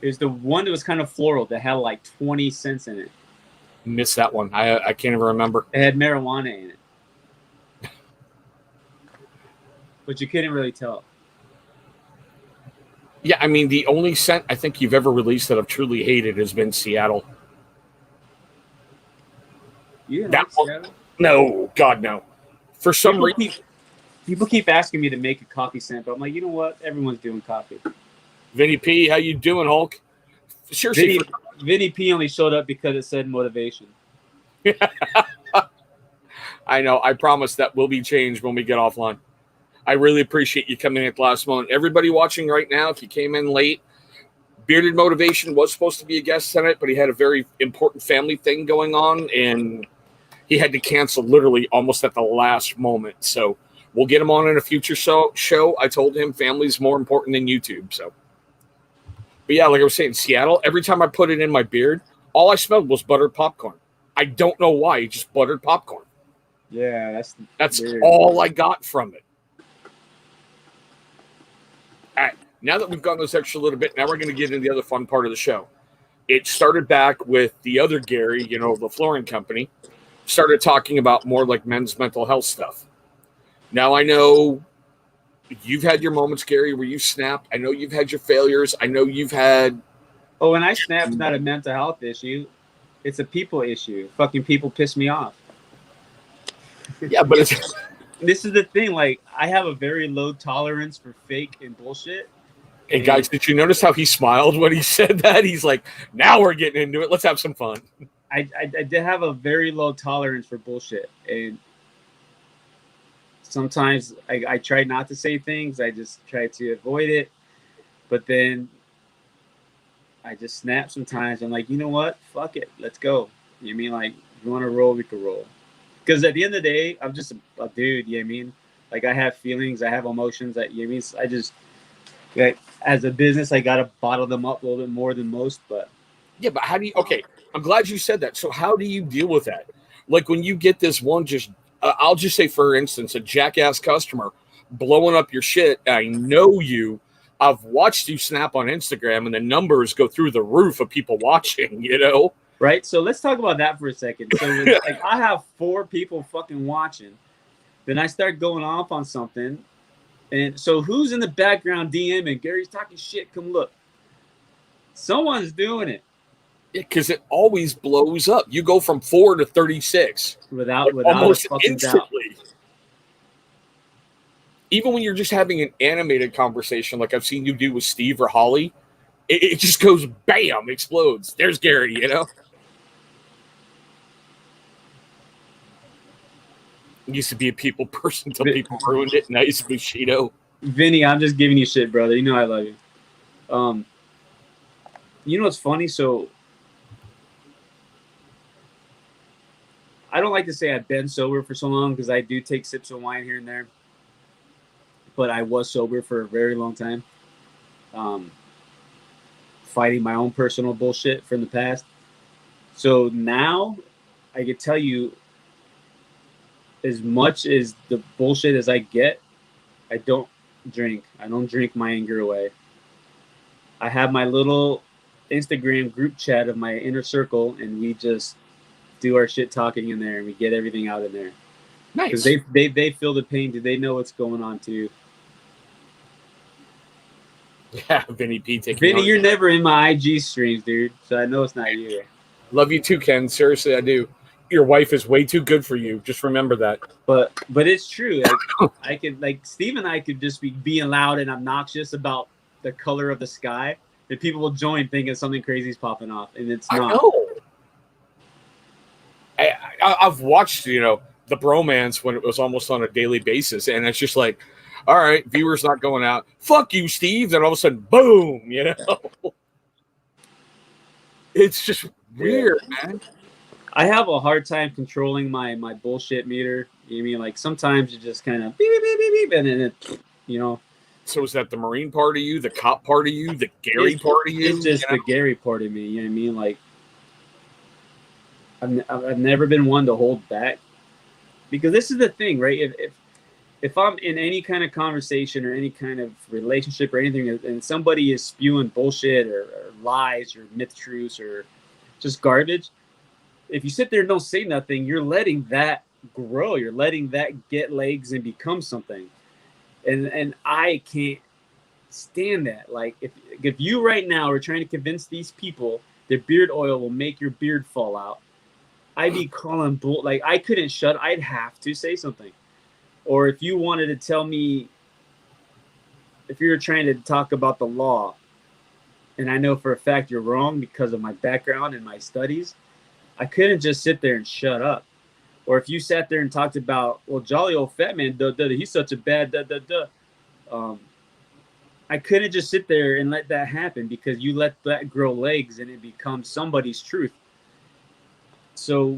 It was the one that was kind of floral that had like 20 cents in it. Missed that one. I can't even remember. It had marijuana in it. But you couldn't really tell. Yeah, I mean, the only scent I think you've ever released that I've truly hated has been Seattle. You didn't That like one? Seattle? No, God, no. For some reason. People keep asking me to make a coffee scent, but I'm like, you know what? Everyone's doing coffee. Vinny P, how you doing, Hulk? Seriously. Vinny P only showed up because it said motivation. I know. I promise that will be changed when we get offline. I really appreciate you coming in at the last moment. Everybody watching right now, if you came in late, Bearded Motivation was supposed to be a guest tonight, but he had a very important family thing going on, and he had to cancel literally almost at the last moment. So we'll get him on in a future show. I told him family's more important than YouTube. So, but yeah, like I was saying, Seattle, every time I put it in my beard, all I smelled was buttered popcorn. I don't know why, just buttered popcorn. Yeah, that's weird. all I got from it. All right, now that we've gone this extra little bit, now we're going to get into the other fun part of the show. It started back with the other Gary, the flooring company, started talking about more like men's mental health stuff. Now I know you've had your moments, Gary, where you snapped. I know you've had your failures. I know you've had. Oh, when I snap, it's not a mental health issue. It's a people issue. Fucking people piss me off. Yeah, but it's. This is the thing. Like, I have a very low tolerance for fake and bullshit. Hey, guys, did you notice how he smiled when he said that? He's like, now we're getting into it. Let's have some fun. I did have a very low tolerance for bullshit. And sometimes I try not to say things. I just try to avoid it. But then I just snap sometimes. I'm like, you know what? Fuck it. Let's go. You know what I mean? Like, if you want to roll, we can roll. Because at the end of the day, I'm just a dude. You know what I mean? Like, I have feelings. I have emotions. That, you know what I mean? I just, like, as a business, I got to bottle them up a little bit more than most. But yeah, but how do you, okay, I'm glad you said that. So how do you deal with that? Like, when you get this one, just, I'll just say, for instance, a jackass customer blowing up your shit. I know you. I've watched you snap on Instagram, and the numbers go through the roof of people watching, you know? Right? So let's talk about that for a second. So it's like, I have 4 people fucking watching. Then I start going off on something. And so who's in the background DMing? Gary's talking shit. Come look. Someone's doing it. Because it always blows up. You go from 4 to 36 without almost a fucking instantly. doubt. Even when you're just having an animated conversation, like I've seen you do with Steve or Holly, it just goes bam, explodes. There's Gary, you know. Used to be a people person until people ruined it. Nice Bushido. Vinny, I'm just giving you shit, brother. You know I love you. You know what's funny? So I don't like to say I've been sober for so long because I do take sips of wine here and there. But I was sober for a very long time. Fighting my own personal bullshit from the past. So now I can tell you, as much as the bullshit as I get, I don't drink. I don't drink my anger away. I have my little Instagram group chat of my inner circle, and we just do our shit talking in there, and we get everything out in there. Nice. Because they feel the pain. Do they know what's going on too? Yeah, Vinny P. Vinny, you're never in my IG streams, dude. So I know it's not you. Love you too, Ken. Seriously, I do. Your wife is way too good for you. Just remember that. But it's true. Like, I could, like, Steve and I could just be being loud and obnoxious about the color of the sky, and people will join thinking something crazy is popping off, and it's not. I know. I've watched, you know, the bromance when it was almost on a daily basis, and it's just like, all right, viewers not going out. Fuck you, Steve. Then all of a sudden, boom, you know. It's just weird, man. I have a hard time controlling my bullshit meter. You know what I mean? Like, sometimes you just kind of beep, beep, beep, beep, and then it, you know. So is that the Marine part of you, the cop part of you, the Gary part of you? It's just the Gary part of me. You know what I mean? Like, I've never been one to hold back, because this is the thing, right? If I'm in any kind of conversation or any kind of relationship or anything, and somebody is spewing bullshit or lies or myth truths or just garbage, if you sit there and don't say nothing, you're letting that grow. You're letting that get legs and become something. And I can't stand that. Like, if you right now are trying to convince these people that beard oil will make your beard fall out, I'd be calling bull. Like, I couldn't shut. I'd have to say something. Or if you wanted to tell me, if you were trying to talk about the law, and I know for a fact you're wrong because of my background and my studies, I couldn't just sit there and shut up. Or if you sat there and talked about, well, jolly old fat man, he's such a bad, I couldn't just sit there and let that happen, because you let that grow legs and it becomes somebody's truth. So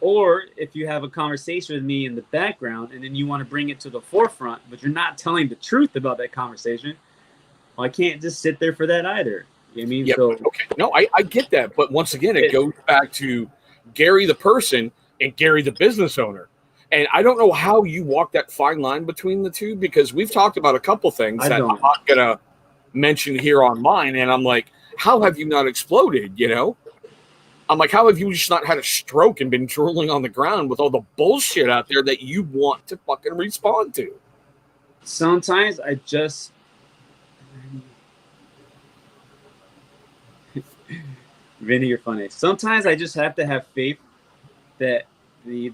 or if you have a conversation with me in the background and then you want to bring it to the forefront, but you're not telling the truth about that conversation, well, I can't just sit there for that either. You know what I mean? Yeah, so, okay. No, I get that. But once again, it goes back to Gary the person and Gary the business owner. And I don't know how you walk that fine line between the two, because we've talked about a couple things that I'm not going to mention here on mine. And I'm like, how have you not exploded, you know? I'm like, how have you just not had a stroke and been drooling on the ground with all the bullshit out there that you want to fucking respond to? Sometimes I just Vinny, you're funny. Sometimes I just have to have faith that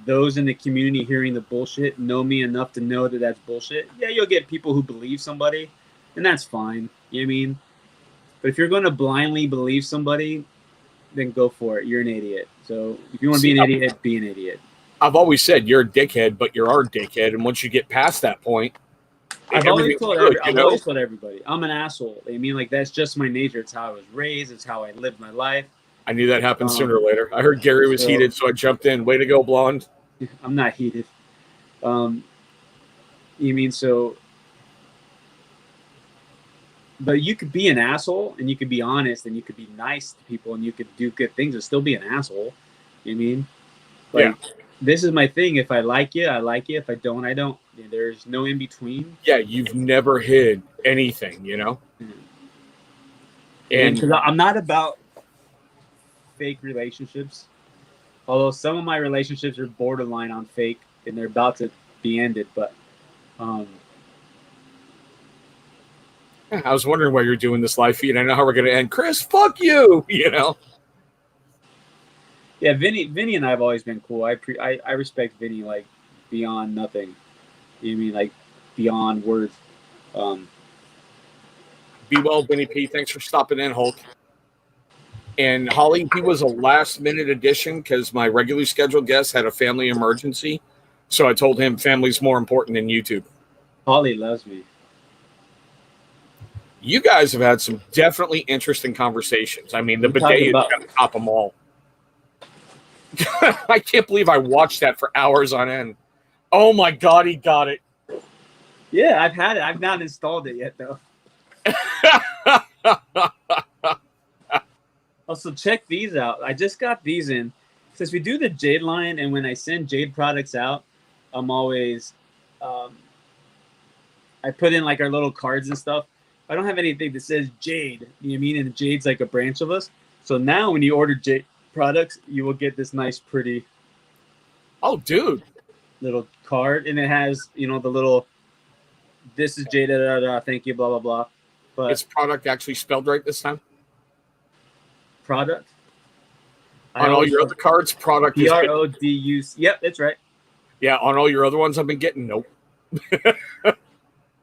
those in the community hearing the bullshit know me enough to know that that's bullshit. Yeah, you'll get people who believe somebody, and that's fine. You know what I mean? But if you're going to blindly believe somebody, then go for it. You're an idiot. So if you want to be an idiot, be an idiot. I've always said you're a dickhead, but you're our dickhead. And once you get past that point, I've always told everybody, I'm an asshole. I mean, like, that's just my nature. It's how I was raised. It's how I lived my life. I knew that happened sooner or later. I heard Gary was heated, so I jumped in. Way to go, blonde. I'm not heated. You mean so? But you could be an asshole, and you could be honest, and you could be nice to people, and you could do good things and still be an asshole. You know what I mean? Like, this is my thing. If I like you, I like you. If I don't, I don't. There's no in between. Yeah, you've never hid anything, you know? And I'm not about fake relationships. Although some of my relationships are borderline on fake, and they're about to be ended. But I was wondering why you're doing this live feed. I know how we're going to end. Chris, fuck you, you know? Yeah, Vinny and I have always been cool. I respect Vinny, like, beyond nothing. You know what I mean? Like, beyond words. Be well, Vinny P. Thanks for stopping in, Hulk. And Holly, he was a last-minute addition because my regularly scheduled guest had a family emergency. So I told him family's more important than YouTube. Holly loves me. You guys have had some definitely interesting conversations. I mean, the bidet is going to top them all. I can't believe I watched that for hours on end. Oh, my God, he got it. Yeah, I've had it. I've not installed it yet, though. Also, check these out. I just got these in. Since we do the Jade line, and when I send Jade products out, I'm always, I put in like our little cards and stuff. I don't have anything that says Jade, you know what I mean? And Jade's like a branch of us. So now when you order Jade products, you will get this nice, pretty. Oh, dude. Little card. And it has, the little, this is Jade, thank you, blah, blah, blah. But is product actually spelled right this time? Product? On all your other cards, product is Produc. Yep, that's right. Yeah, on all your other ones I've been getting, nope.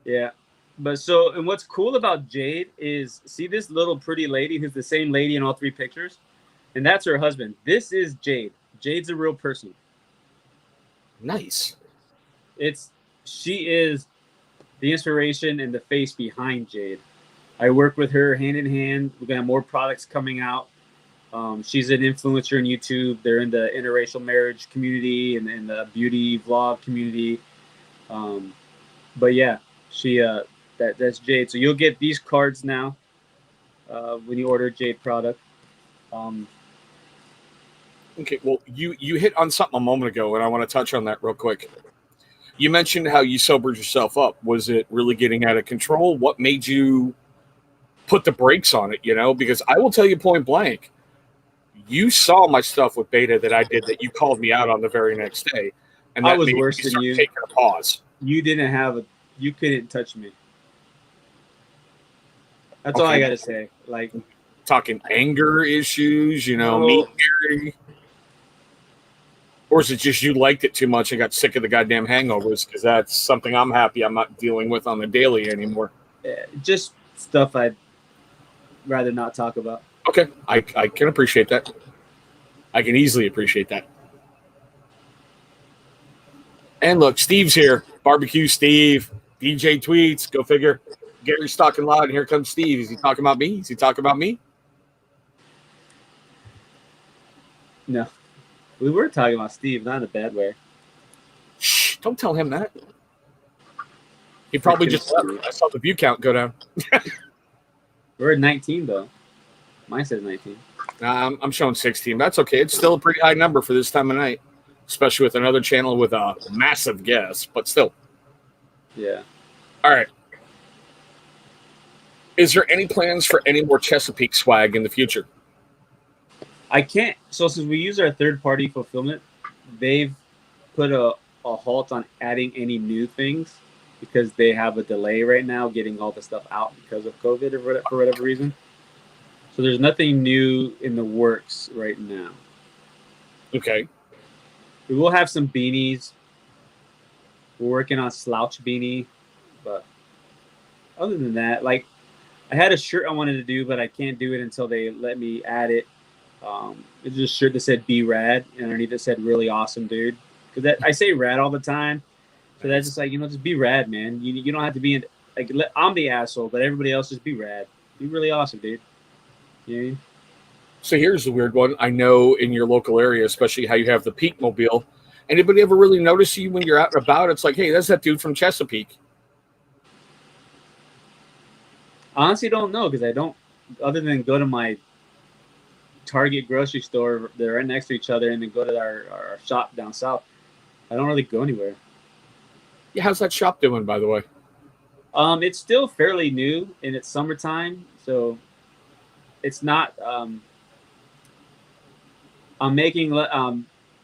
Yeah. But so, and what's cool about Jade is, see this little pretty lady who's the same lady in all three pictures? And that's her husband. This is Jade. Jade's a real person. Nice. She is the inspiration and the face behind Jade. I work with her hand in hand. We're going to have more products coming out. She's an influencer on YouTube. They're in the interracial marriage community and in the beauty vlog community. But yeah, that's Jade. So you'll get these cards now when you order Jade product. Okay, well, you hit on something a moment ago, and I want to touch on that real quick. You mentioned how you sobered yourself up. Was it really getting out of control? What made you put the brakes on it, Because I will tell you point blank, you saw my stuff with Beta that I did that you called me out on the very next day. And that I was worse than you. Taking a pause. You couldn't touch me. That's all I got to say. Like, talking anger issues, me and Gary. Or is it just you liked it too much and got sick of the goddamn hangovers? Because that's something I'm happy I'm not dealing with on the daily anymore. Just stuff I'd rather not talk about. Okay, I can appreciate that. I can easily appreciate that. And look, Steve's here. Barbecue Steve. DJ tweets. Go figure. Gary's talking loud, and here comes Steve. Is he talking about me? Is he talking about me? No. We were talking about Steve, not in a bad way. Shh, don't tell him that. He probably just left. I saw the view count go down. We're at 19, though. Mine says 19. I'm showing 16. That's okay. It's still a pretty high number for this time of night, especially with another channel with a massive guest, but still. Yeah. All right. Is there any plans for any more Chesapeake swag in the future? I can't. So since we use our third-party fulfillment, they've put a halt on adding any new things because they have a delay right now getting all the stuff out because of COVID or for whatever reason. So there's nothing new in the works right now. Okay. We will have some beanies. We're working on slouch beanie, but other than that, like I had a shirt I wanted to do, but I can't do it until they let me add it. It's just a shirt that said "Be Rad" and underneath it said "Really awesome, dude." Because I say "rad" all the time, so that's just like just be rad, man. You don't have to be like I'm the asshole, but everybody else just be rad. Be really awesome, dude. You know what I mean? So here's the weird one. I know in your local area, especially how you have the Peak Mobile. Anybody ever really notice you when you're out and about? It's like, hey, that's that dude from Chesapeake. Honestly, don't know because I don't. Other than go to my Target grocery store, they're right next to each other, and then go to our shop down south. I don't really go anywhere. Yeah, how's that shop doing, by the way? It's still fairly new, and it's summertime, so it's not. I'm making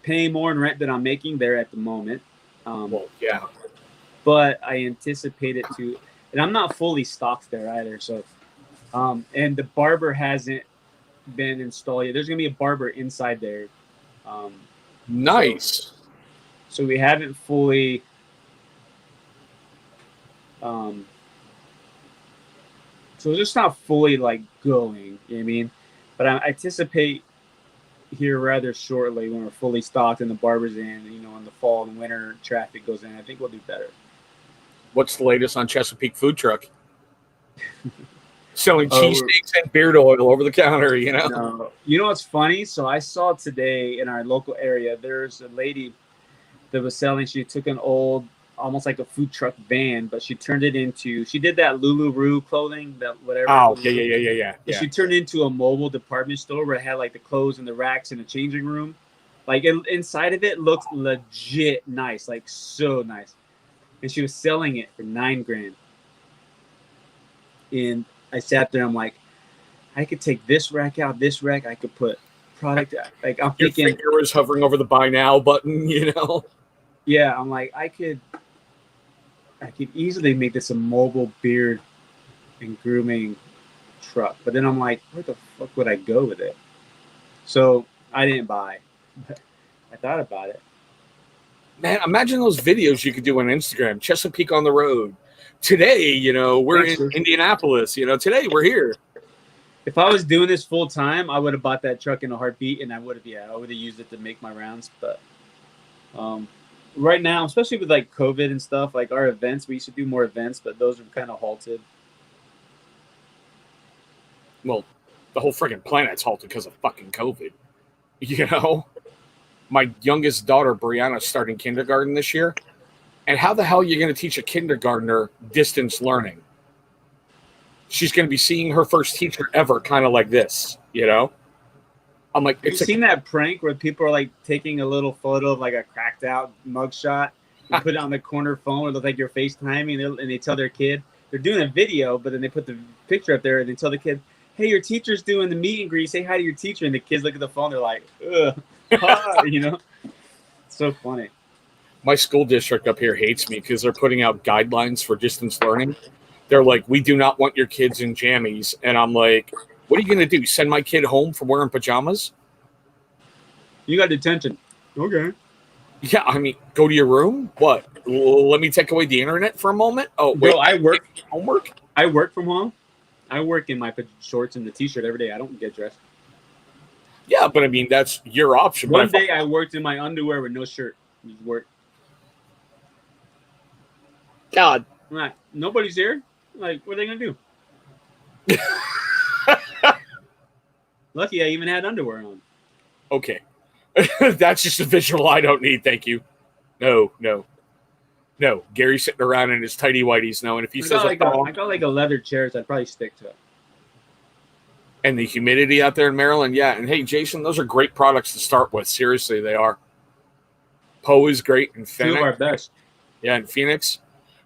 paying more in rent than I'm making there at the moment. Well, yeah. But I anticipate it to, and I'm not fully stocked there either. So, and the barber hasn't been installed yet. There's gonna be a barber inside there. Nice. So we haven't fully. So it's just not fully like going. You know what I mean? But I anticipate here rather shortly when we're fully stocked and the barber's in, in the fall and winter traffic goes in. I think we'll do better. What's the latest on Chesapeake Food Truck? Selling cheesesteaks and beard oil over the counter, No. You know what's funny? So I saw today in our local area, there's a lady that was selling, she took an old, almost like a food truck van, but she turned it into, she did that Lulu clothing, that whatever. Oh, yeah. She turned it into a mobile department store where it had like the clothes and the racks and a changing room. Like inside of it looked legit nice, like so nice. And she was selling it for $9,000. And I sat there, I'm like, I could take this rack out, this rack, I could put product, like I'm thinking. Your finger was hovering over the buy now button, Yeah, I'm like, I could easily make this a mobile beard and grooming truck. But then I'm like, where the fuck would I go with it? So I didn't buy. I thought about it. Man, imagine those videos you could do on Instagram. Chesapeake on the road. Today, we're in Indianapolis. Today we're here. If I was doing this full time, I would have bought that truck in a heartbeat, and I would have used it to make my rounds. But right now, especially with like COVID and stuff, like our events, we used to do more events, but those are kind of halted. Well, the whole freaking planet's halted because of fucking COVID. My youngest daughter, Brianna's starting kindergarten this year. And how the hell are you going to teach a kindergartner distance learning? She's going to be seeing her first teacher ever kind of like this, I'm like, have you seen that prank where people are like taking a little photo of like a cracked out mugshot and put it on the corner phone, it looks like you're FaceTiming, and they tell their kid, they're doing a video, but then they put the picture up there and they tell the kid, hey, your teacher's doing the meet and greet, say hi to your teacher. And the kids look at the phone, they're like, ugh, It's so funny. My school district up here hates me because they're putting out guidelines for distance learning. They're like, we do not want your kids in jammies. And I'm like, what are you going to do? Send my kid home from wearing pajamas? You got detention. Okay. Yeah, I mean, go to your room? What? Let me take away the internet for a moment? Oh, wait. Bro, I work. Homework? I work from home. I work in my shorts and the t-shirt every day. I don't get dressed. Yeah, but I mean, that's your option. One day I worked in my underwear with no shirt. Just work. God. I'm like, nobody's here? Like, what are they going to do? Lucky I even had underwear on. Okay. That's just a visual I don't need, thank you. No. Gary's sitting around in his tighty whities now, and if he says I got like a leather chair, so I'd probably stick to it. And the humidity out there in Maryland, yeah. And hey, Jason, those are great products to start with. Seriously, they are. Poe is great in Phoenix. Two of our best. Yeah, in Phoenix.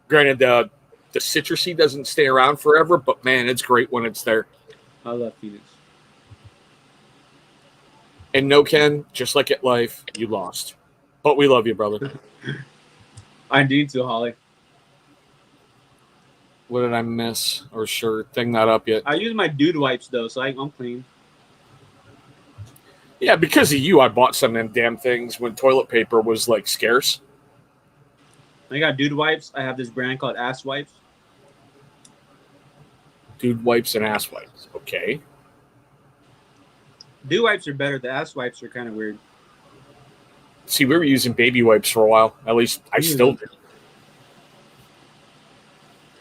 Granted, the citrusy doesn't stay around forever, but man, it's great when it's there. I love Phoenix. And no, Ken, just like at life, you lost. But we love you, brother. I need to, Holly. What did I miss? Or sure, thing not up yet. I use my dude wipes though, so I'm clean. Yeah, because of you, I bought some of them damn things when toilet paper was like scarce. I got dude wipes. I have this brand called Ass Wipes. Dude wipes and ass wipes. Okay. Dude wipes are better. The ass wipes are kind of weird. See, we were using baby wipes for a while. At least I still do.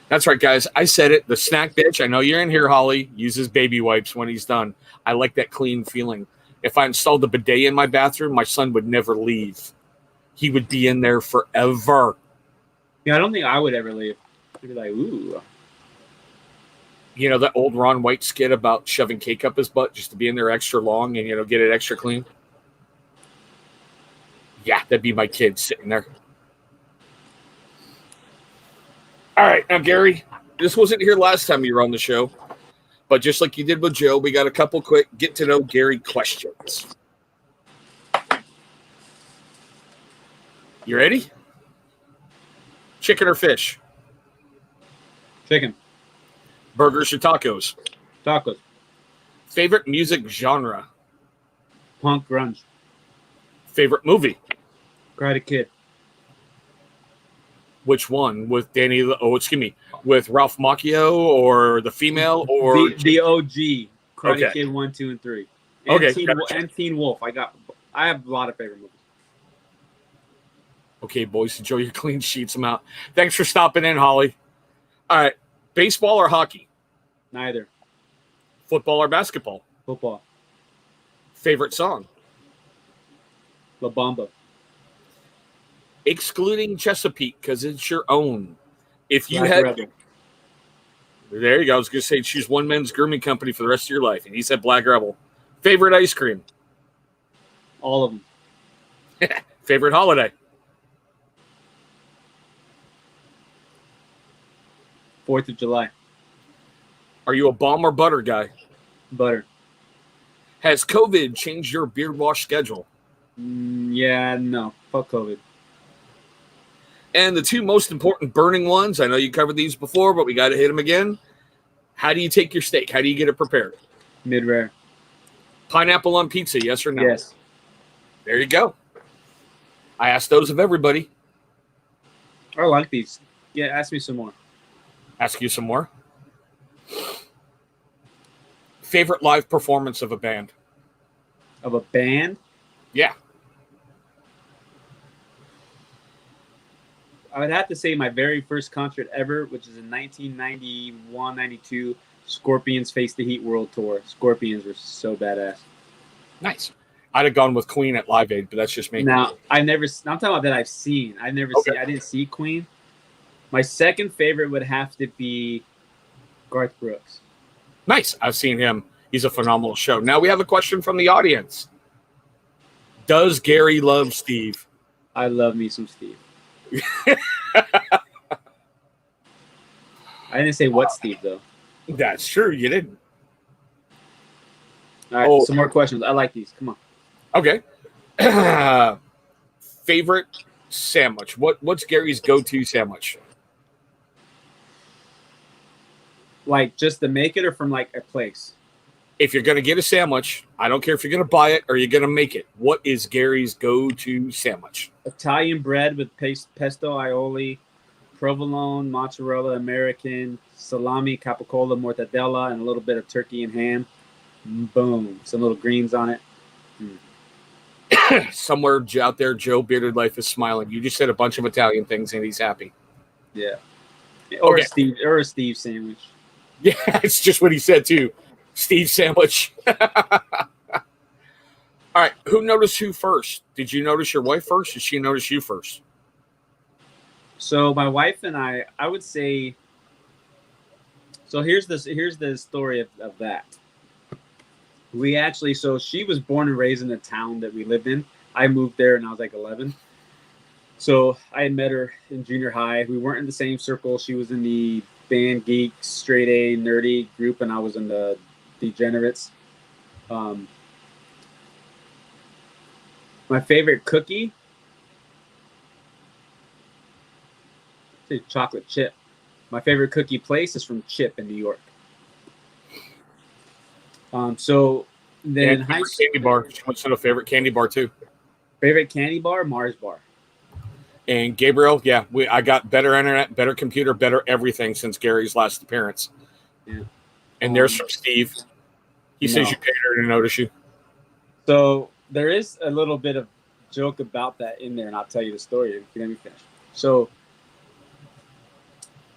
That's right, guys. I said it. The snack bitch, I know you're in here, Holly, uses baby wipes when he's done. I like that clean feeling. If I installed a bidet in my bathroom, my son would never leave. He would be in there forever. Yeah, I don't think I would ever leave. I'd be like, ooh. You know that old Ron White skit about shoving cake up his butt just to be in there extra long and, get it extra clean? Yeah, that'd be my kid sitting there. All right, now, Gary, this wasn't here last time you were on the show, but just like you did with Joe, we got a couple quick get-to-know Gary questions. You ready? Chicken or fish? Chicken. Burgers or tacos? Tacos. Favorite music genre? Punk grunge. Favorite movie? Karate Kid. Which one? With with Ralph Macchio or the female or the OG Karate Kid 1, 2, and 3. And Okay, and Teen Wolf. I have a lot of favorite movies. Okay, boys, enjoy your clean sheets. I'm out. Thanks for stopping in, Holly. All right, baseball or hockey? Neither. Football or basketball? Football. Favorite song? La Bamba. Excluding Chesapeake because it's your own. If you Black had, Rebel. there you go. I was going to say choose one men's grooming company for the rest of your life, and he said Black Rebel. Favorite ice cream? All of them. Favorite holiday? 4th of July. Are you a balm or butter guy? Butter. Has COVID changed your beard wash schedule? Yeah, no. Fuck COVID. And the two most important burning ones, I know you covered these before, but we got to hit them again. How do you take your steak? How do you get it prepared? Mid-rare. Pineapple on pizza, yes or no? Yes. There you go. I asked those of everybody. I like these. Yeah, ask me some more. Ask you some more. Favorite live performance of a band? Of a band? Yeah. I would have to say my very first concert ever, which is in 1991, 92, Scorpions Face the Heat World Tour. Scorpions were so badass. Nice. I'd have gone with Queen at Live Aid, but that's just me. Now, I'm talking about that I've seen. I didn't see Queen. My second favorite would have to be Garth Brooks. Nice. I've seen him. He's a phenomenal show. Now we have a question from the audience. Does Gary love Steve? I love me some Steve. I didn't say what Steve, though. That's true. You didn't. All right, some more questions. I like these. Come on. Okay. Favorite sandwich? What's Gary's go-to sandwich? Like just to make it or from like a place? If you're going to get a sandwich, I don't care if you're going to buy it or you're going to make it. What is Gary's go-to sandwich? Italian bread with pesto aioli, provolone, mozzarella, American, salami, capicola, mortadella, and a little bit of turkey and ham. Boom. Some little greens on it. Somewhere out there, Joe Bearded Life is smiling. You just said a bunch of Italian things and he's happy. Yeah. Or a Steve sandwich. Yeah, it's just what he said too. Steve sandwich. All right, who noticed who first? Did you notice your wife first? Did she notice you first? So my wife and I would say. So here's the story of that. We actually, so she was born and raised in the town that we lived in. I moved there and I was like 11. So I had met her in junior high. We weren't in the same circle. She was in the band geek, straight A, nerdy group, and I was in the degenerates. My favorite cookie? It's chocolate chip. My favorite cookie place is from Chip in New York. So then And candy bar. She wants to know favorite candy bar too. favorite candy bar, Mars bar. And Gabriel, yeah, I got better internet, better computer, better everything since Gary's last appearance. Yeah. And there's from Steve. He says you paid her to notice you. So there is a little bit of joke about that in there, and I'll tell you the story if you let me finish. So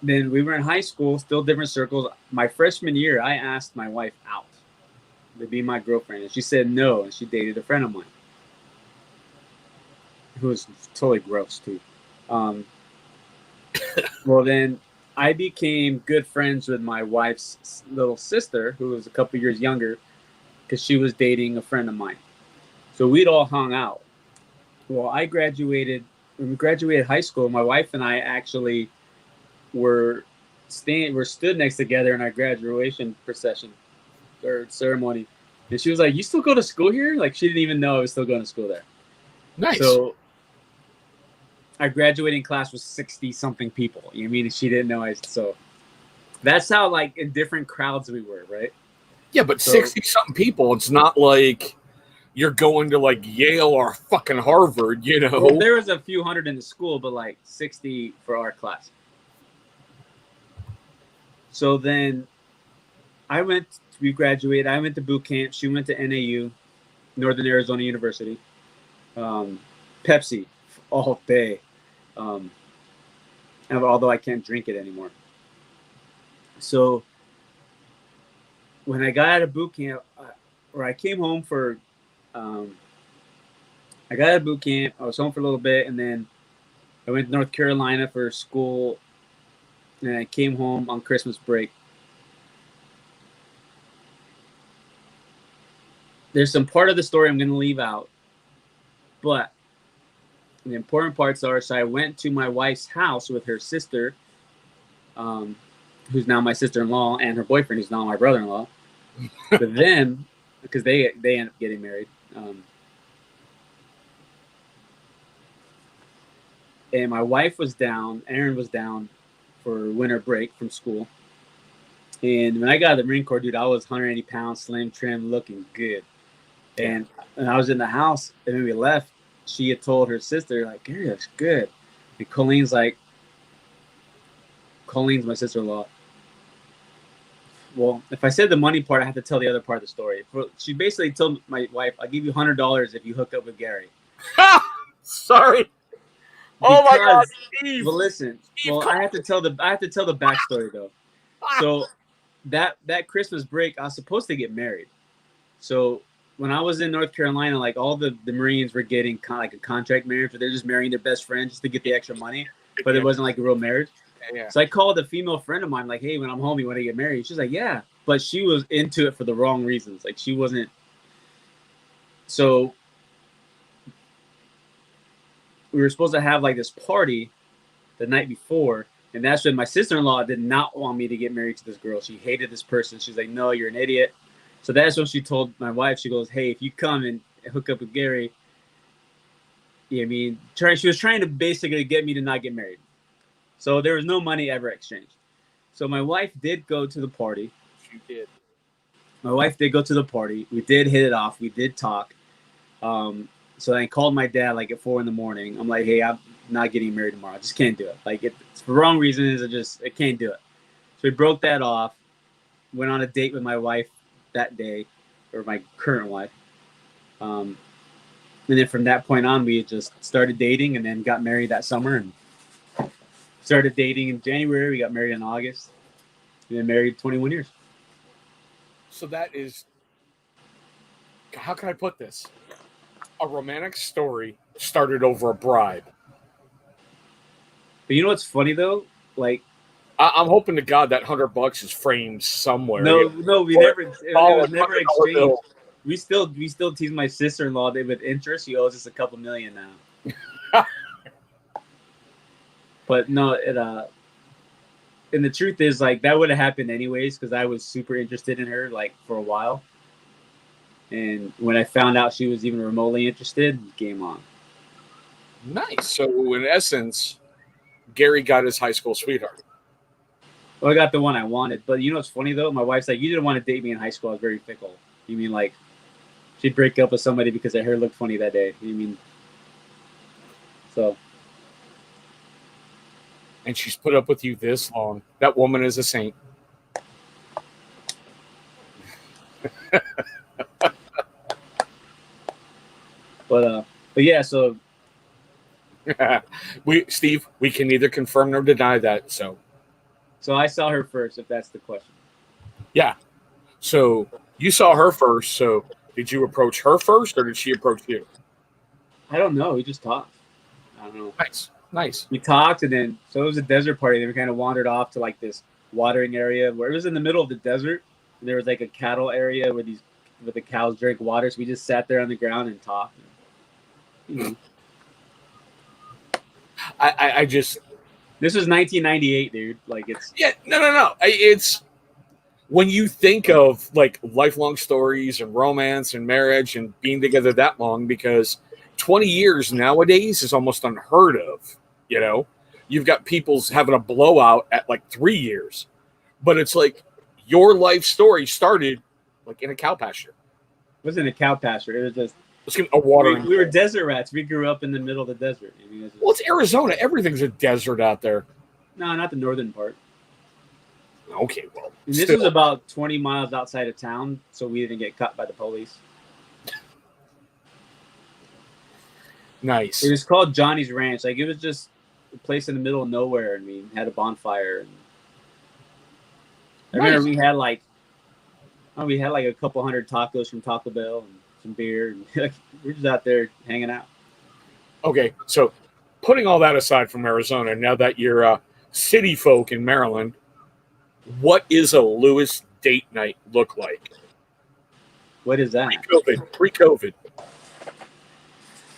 then we were in high school, still different circles. My freshman year, I asked my wife out to be my girlfriend, and she said no, and she dated a friend of mine who was totally gross too. Well, then I became good friends with my wife's little sister, who was a couple years younger, because she was dating a friend of mine. So we'd all hung out. Well, when we graduated high school, my wife and I actually were stood next together in our graduation procession or ceremony. And she was like, "You still go to school here?" Like, she didn't even know I was still going to school there. Nice. So our graduating class was 60 something people. You know what I mean? She didn't know so that's how like in different crowds we were, right? Yeah, but 60 something people, it's not like you're going to like Yale or fucking Harvard, you know. Well, there was a few hundred in the school, but like 60 for our class. So then we graduated. I went to boot camp. She went to NAU, Northern Arizona University. Pepsi all day. Although I can't drink it anymore. So when I got out of boot camp, or I came home for, I got out of boot camp. I was home for a little bit, and then I went to North Carolina for school, and I came home on Christmas break. There's some part of the story I'm going to leave out, but the important parts are, so I went to my wife's house with her sister, who's now my sister-in-law, and her boyfriend, who's now my brother-in-law. But then, because they end up getting married. And my wife was down, Aaron was down for winter break from school. And when I got out of the Marine Corps, dude, I was 180 pounds, slim, trim, looking good. And I was in the house, and when we left, she had told her sister, like, Gary looks good. And Colleen's my sister-in-law. Well, if I said the money part, I have to tell the other part of the story. She basically told my wife, "I'll give you $100 if you hook up with Gary." Sorry. Oh my God, Steve. Well, listen. Well, I have to tell the backstory though. So that Christmas break, I was supposed to get married. So when I was in North Carolina, like all the Marines were getting kind of like a contract marriage, where they're just marrying their best friend just to get the extra money, but it wasn't like a real marriage. Yeah. So I called a female friend of mine, like, "Hey, when I'm home, you want to get married?" She's like, "Yeah," but she was into it for the wrong reasons. Like, she wasn't. So we were supposed to have like this party the night before, and that's when my sister-in-law did not want me to get married to this girl. She hated this person. She's like, "No, you're an idiot." So that's when she told my wife. She goes, "Hey, if you come and hook up with Gary," yeah, I mean, she was trying to basically get me to not get married. So there was no money ever exchanged. So my wife did go to the party. She did. My wife did go to the party. We did hit it off. We did talk. So I called my dad like at 4 a.m. I'm like, "Hey, I'm not getting married tomorrow. I just can't do it. Like, it's for wrong reasons. I can't do it." So we broke that off. Went on a date with my wife that day, or my current wife. And then from that point on, we just started dating, and then got married that summer, and started dating in January. We got married in August. We've been married 21 years. So that is, how can I put this? A romantic story started over a bribe. But you know what's funny though? Like, I'm hoping to God that $100 is framed somewhere. No, we never. It was never exchanged. We still tease my sister-in-law with interest. She owes us a couple million now. But no, and the truth is, like, that would have happened anyways, because I was super interested in her, like, for a while. And when I found out she was even remotely interested, game on. Nice. So in essence, Gary got his high school sweetheart. Well, I got the one I wanted. But you know what's funny though? My wife's like, you didn't want to date me in high school. I was very fickle. You mean like she'd break up with somebody because her hair looked funny that day? You mean so? And she's put up with you this long. That woman is a saint. But yeah. So Steve, we can neither confirm nor deny that. So I saw her first, if that's the question. yeah. So you saw her first. So did you approach her first, or did she approach you? I don't know. We just talked. I don't know. Nice. We talked, and then so it was a desert party. Then we kind of wandered off to like this watering area where it was in the middle of the desert, and there was like a cattle area where the cows drink water. So we just sat there on the ground and talked. You know. I just. This was 1998, dude. Like it's. Yeah, no. It's when you think of like lifelong stories and romance and marriage and being together that long, because 20 years nowadays is almost unheard of. You know, you've got people's having a blowout at like 3 years, but it's like your life story started like in a cow pasture. It wasn't a cow pasture. It was just. It's a watering. We were desert rats. We grew up in the middle of the desert. I mean, Well, it's Arizona. Everything's a desert out there. No, not the northern part. Okay, well. And this was about 20 miles outside of town, so we didn't get caught by the police. Nice. It was called Johnny's Ranch. Like, it was just a place in the middle of nowhere, and we had a bonfire. And I remember we had like a couple hundred tacos from Taco Bell and some beer. And we're just out there hanging out. Okay, so putting all that aside from Arizona, now that you're city folk in Maryland, what is a Lewis date night look like? What is that? Pre-COVID.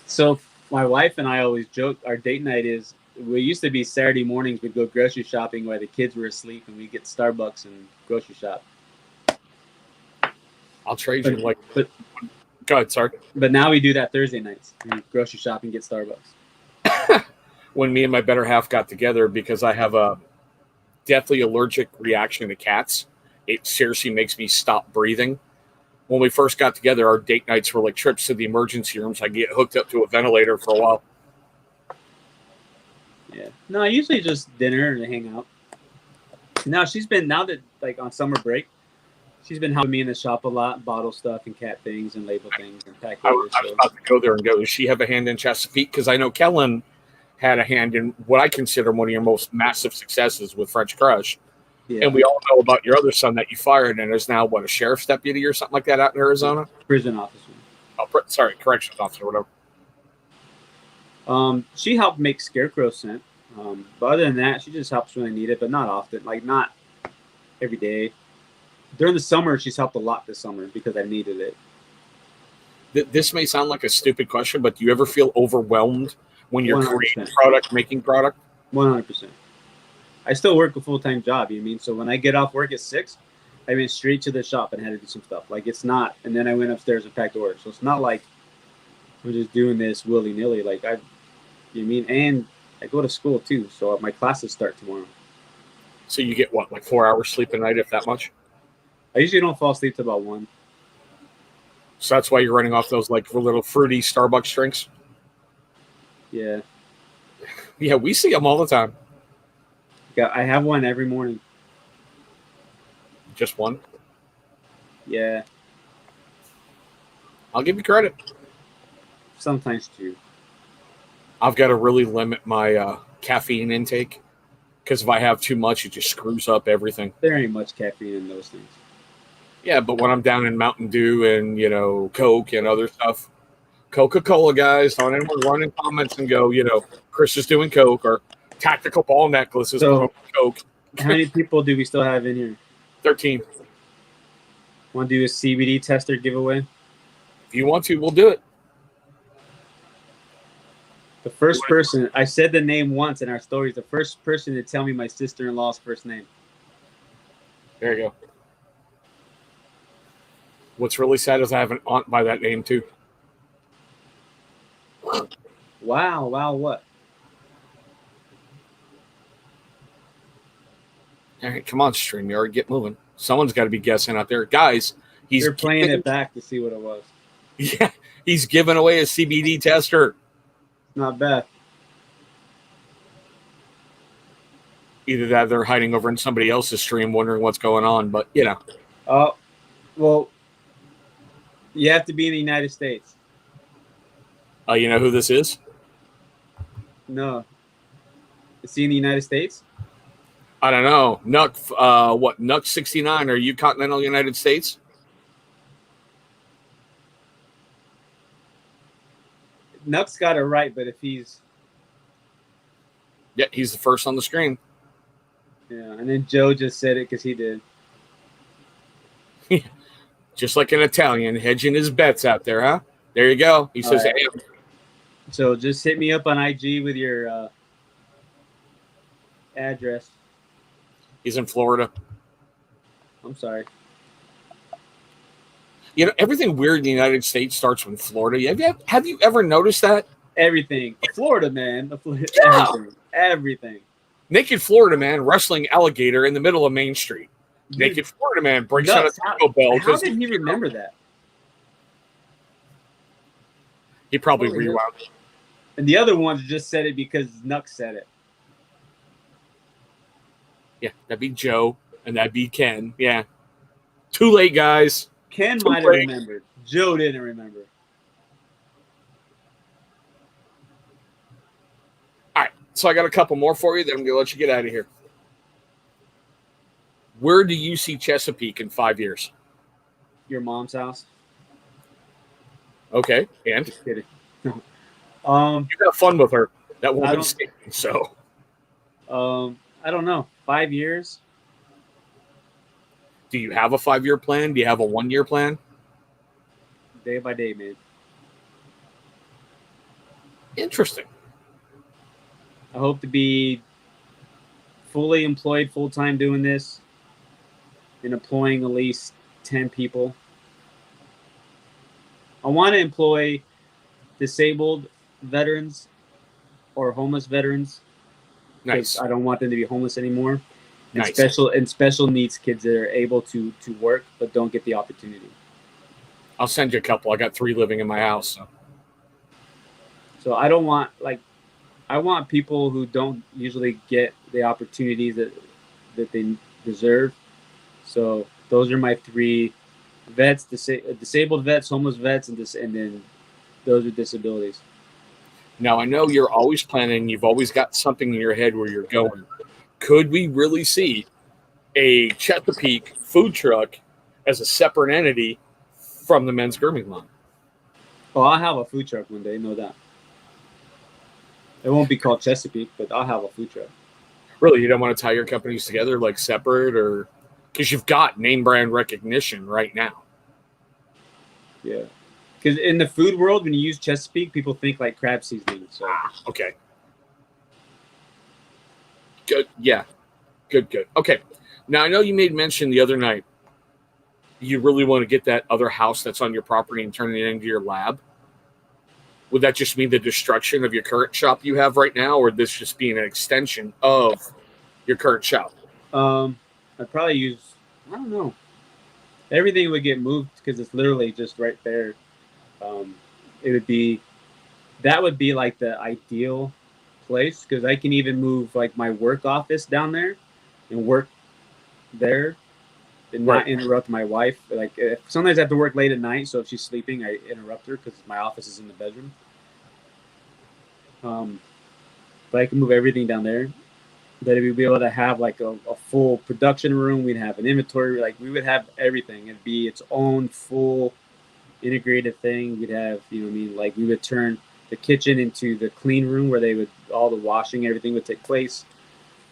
So my wife and I always joke our date night is we used to be Saturday mornings. We'd go grocery shopping while the kids were asleep, and we'd get Starbucks and grocery shop. I'll trade you But go ahead, sorry. But now we do that Thursday nights. We grocery shop and get Starbucks. When me and my better half got together, because I have a deathly allergic reaction to cats, it seriously makes me stop breathing. When we first got together, our date nights were like trips to the emergency rooms. I get hooked up to a ventilator for a while. Yeah. No, usually just dinner and hang out. Now that like on summer break, she's been helping me in the shop a lot, bottle stuff and cat things and label things and pack orders. I was about to go there and go, does she have a hand in Chesapeake? Because I know Kellen had a hand in what I consider one of your most massive successes with French Crush. Yeah. And we all know about your other son that you fired and is now, a sheriff's deputy or something like that out in Arizona? Prison officer. Oh, corrections officer, whatever. She helped make scarecrow scent. But other than that, she just helps when I need it, but not often. Like, not every day. During the summer, she's helped a lot this summer because I needed it. This may sound like a stupid question, but do you ever feel overwhelmed when you're 100%. Creating product, making product? 100%. I still work a full-time job, you mean? So when I get off work at 6, I went straight to the shop and had to do some stuff. Like, it's not, and then I went upstairs and packed orders. So it's not like I'm just doing this willy-nilly. Like, and I go to school too, so my classes start tomorrow. So you get what, like 4 hours sleep a night, if that much? I usually don't fall asleep till about 1. So that's why you're running off those like little fruity Starbucks drinks? Yeah. Yeah, we see them all the time. Yeah, I have one every morning. Just one? Yeah. I'll give you credit. Sometimes two. I've got to really limit my caffeine intake because if I have too much, it just screws up everything. There ain't much caffeine in those things. Yeah, but when I'm down in Mountain Dew and, Coke and other stuff, Coca-Cola guys, don't anyone run in comments and go, Chris is doing Coke or tactical ball necklaces with Coke. How many people do we still have in here? 13. Want to do a CBD tester giveaway? If you want to, we'll do it. The first person, I said the name once in our stories, the first person to tell me my sister-in-law's first name. There you go. What's really sad is I have an aunt by that name too. Wow, what? All right, come on, StreamYard, get moving. Someone's got to be guessing out there, guys. You're playing it back to see what it was. Yeah, he's giving away a CBD tester. Not bad. Either that, or they're hiding over in somebody else's stream, wondering what's going on. But you know. Oh, well, you have to be in the United States. You know who this is? No. Is he in the United States? I don't know. Nuck, Nuck 69? Are you continental United States? Nuck's got it right, but if he's... Yeah, he's the first on the screen. Yeah, and then Joe just said it because he did. Just like an Italian, hedging his bets out there, huh? There you go. He says, right. hey. So just hit me up on IG with your address. He's in Florida. I'm sorry. You know, everything weird in the United States starts with Florida. Have you ever noticed that? Everything. Florida, man. Yeah. Everything. Naked Florida man wrestling alligator in the middle of Main Street. Dude, Naked Florida man breaks out a Taco Bell. How did he remember that? He probably rewound it. And the other ones just said it because Nuck said it. Yeah, that'd be Joe, and that'd be Ken. Yeah. Too late, guys. Ken might have remembered. Joe didn't remember. All right, so I got a couple more for you, then I'm going to let you get out of here. Where do you see Chesapeake in 5 years? Your mom's house. Okay, and? Just kidding. You have fun with her. That woman's stinking, so. I don't know. 5 years? Do you have a 5-year plan? Do you have a 1-year plan? Day by day, man. Interesting. I hope to be fully employed, full-time doing this, and employing at least 10 people. I want to employ disabled veterans or homeless veterans. Nice. I don't want them to be homeless anymore. And Nice. special needs kids that are able to work but don't get the opportunity. I'll send you a couple. I got 3 living in my house. So I don't want I want people who don't usually get the opportunities that they deserve. So those are my 3 vets: disabled vets, homeless vets, and then those with disabilities. Now I know you're always planning. You've always got something in your head where you're going. Could we really see a Chesapeake food truck as a separate entity from the men's grooming line? Oh, I'll have a food truck one day, no doubt. It won't be called Chesapeake, but I'll have a food truck. Really, you don't want to tie your companies together like separate, or because you've got name brand recognition right now? Yeah, because in the food world, when you use Chesapeake, people think like crab seasoning. So okay. Good. Yeah. Good. Okay. Now, I know you made mention the other night you really want to get that other house that's on your property and turn it into your lab. Would that just mean the destruction of your current shop you have right now, or would this just be an extension of your current shop? I'd probably use, I don't know. Everything would get moved because it's literally just right there. That would be like the ideal place, because I can even move like my work office down there and work there and not interrupt my wife. Like sometimes I have to work late at night, so if she's sleeping, I interrupt her because my office is in the bedroom. But I can move everything down there. That we'd be able to have like a full production room. We'd have an inventory. Like we would have everything. It'd be its own full integrated thing. We'd have, like we would turn the kitchen into the clean room where all the washing, everything would take place.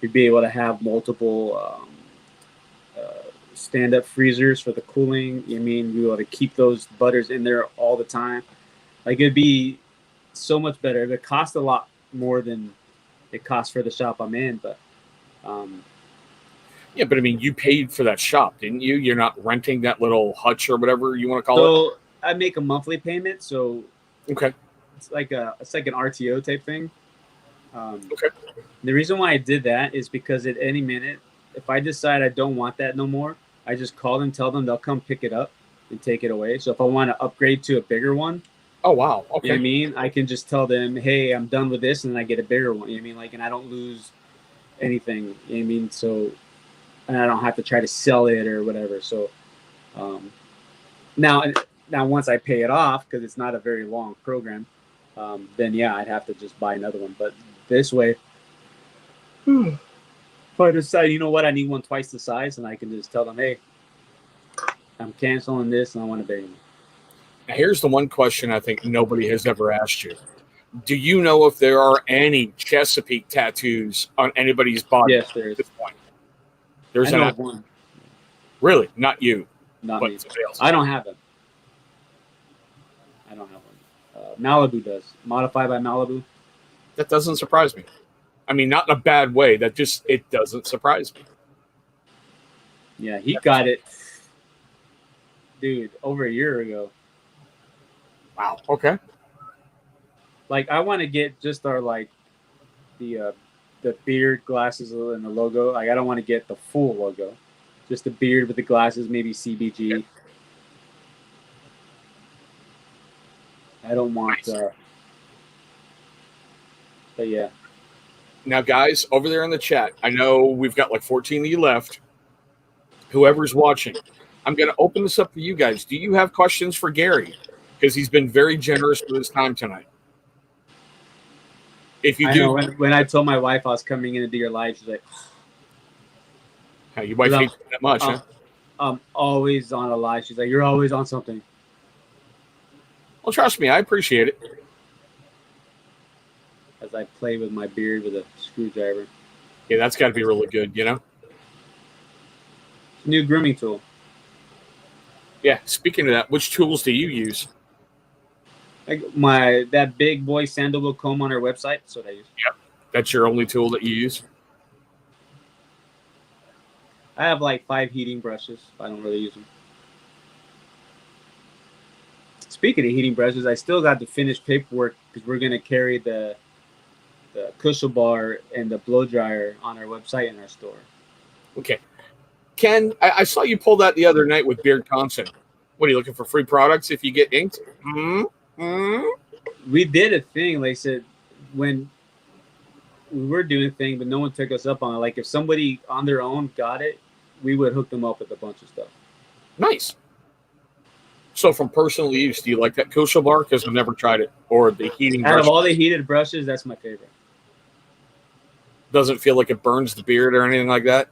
We'd be able to have multiple stand-up freezers for the cooling. We'd be able to keep those butters in there all the time. Like it'd be so much better. It would cost a lot more than it costs for the shop I'm in, but Yeah, but I mean, you paid for that shop, didn't you? You're not renting that little hutch or whatever you want to call it. So I make a monthly payment, so Okay. it's like an RTO type thing. Okay. The reason why I did that is because at any minute, if I decide I don't want that no more, I just call them, tell them they'll come pick it up and take it away. So if I want to upgrade to a bigger one, Oh wow. Okay. you know what I mean? I can just tell them, hey, I'm done with this, and then I get a bigger one. You know what I mean? Like, and I don't lose anything. You know what I mean? So, and I don't have to try to sell it or whatever. So, now once I pay it off, because it's not a very long program, then yeah, I'd have to just buy another one. But this way, if I decide, you know what, I need one twice the size, and I can just tell them, hey, I'm canceling this, and I want a bigger one. Now, here's the one question I think nobody has ever asked you. Do you know if there are any Chesapeake tattoos on anybody's body? Yes, there is. At this point? There's I know an one. Really, not you. Not but me. somebody else. I don't have them. I don't have one. Malibu does. Modified by Malibu. That doesn't surprise me. I mean, not in a bad way. It doesn't surprise me. Yeah, he got it, dude, over a year ago. Wow. Okay. Like, I want to get just our the beard, glasses, and the logo. Like, I don't want to get the full logo, just the beard with the glasses, maybe CBG. Yeah. I don't want. Nice. But yeah. Now, guys, over there in the chat, I know we've got like 14 of you left. Whoever's watching, I'm going to open this up for you guys. Do you have questions for Gary? Because he's been very generous with his time tonight. If you do, when I told my wife I was coming in to do your live, she's like, hey, your wife hates you that much, huh? I'm always on a live. She's like, you're always on something. Well, trust me, I appreciate it. As I play with my beard with a screwdriver. Yeah, that's got to be really good, you know? New grooming tool. Yeah, speaking of that, which tools do you use? Like that big boy sandalwood comb on our website. That's what I use. Yep. That's your only tool that you use? I have like 5 heating brushes. I don't really use them. Speaking of heating brushes, I still got the finished paperwork because we're going to carry the cushion bar and the blow dryer on our website and our store. Okay. Ken, I saw you pull that the other night with Beard Constant. What, are you looking for free products if you get inked? We did a thing, like I said, when we were doing a thing, but no one took us up on it. Like, if somebody on their own got it, we would hook them up with a bunch of stuff. Nice. So from personal use, do you like that cushion bar? Because I've never tried it. Or the heating brush. Out of all the heated brushes, that's my favorite. Doesn't feel like it burns the beard or anything like that?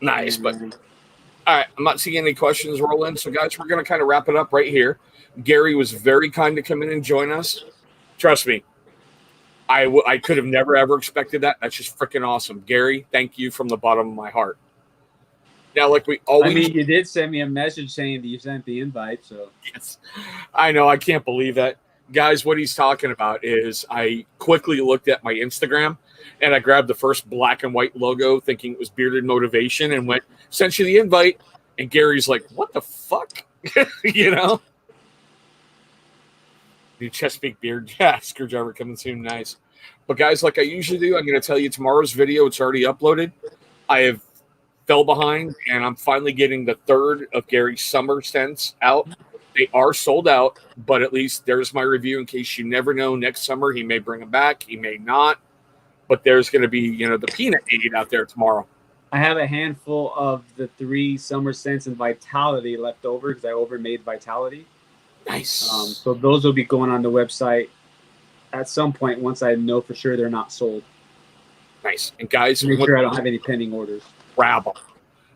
Nice, but all right, I'm not seeing any questions roll in. So, guys, we're going to kind of wrap it up right here. Gary was very kind to come in and join us. Trust me, I could have never, ever expected that. That's just freaking awesome. Gary, thank you from the bottom of my heart. Now, like we always... I mean, you did send me a message saying that you sent the invite, so... Yes, I know. I can't believe that. Guys, what he's talking about is I quickly looked at my Instagram and I grabbed the first black and white logo thinking it was Bearded Motivation and went, sent you the invite. And Gary's like, what the fuck? You know? New Chesapeake Beard. Yeah, screwdriver coming soon. Nice. But guys, like I usually do, I'm going to tell you tomorrow's video. It's already uploaded. I have fell behind and I'm finally getting the 3rd of Gary's summer scents out. They are sold out, but at least there's my review in case you never know. Next summer, he may bring them back. He may not. But there's going to be, you know, the peanut aid out there tomorrow. I have a handful of the 3 summer scents and Vitality left over because I overmade Vitality. Nice. So those will be going on the website at some point once I know for sure they're not sold. Nice. And guys, make sure I don't have any pending orders. Grab them.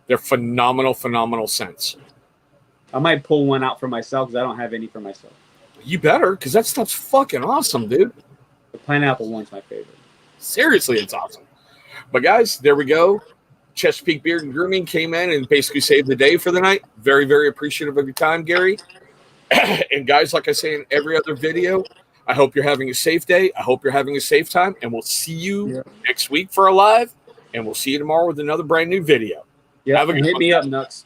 They're phenomenal, phenomenal scents. I might pull one out for myself because I don't have any for myself. You better, because that stuff's fucking awesome, dude. The pineapple one's my favorite. Seriously, it's awesome. But guys, there we go. Chesapeake Beard and Grooming came in and basically saved the day for the night. Very, very appreciative of your time, Gary. And guys, like I say in every other video, I hope you're having a safe day. I hope you're having a safe time, and we'll see you Yeah. next week for a live, and we'll see you tomorrow with another brand new video. Yeah, Have a and good hit one, me guys. up, Nuts.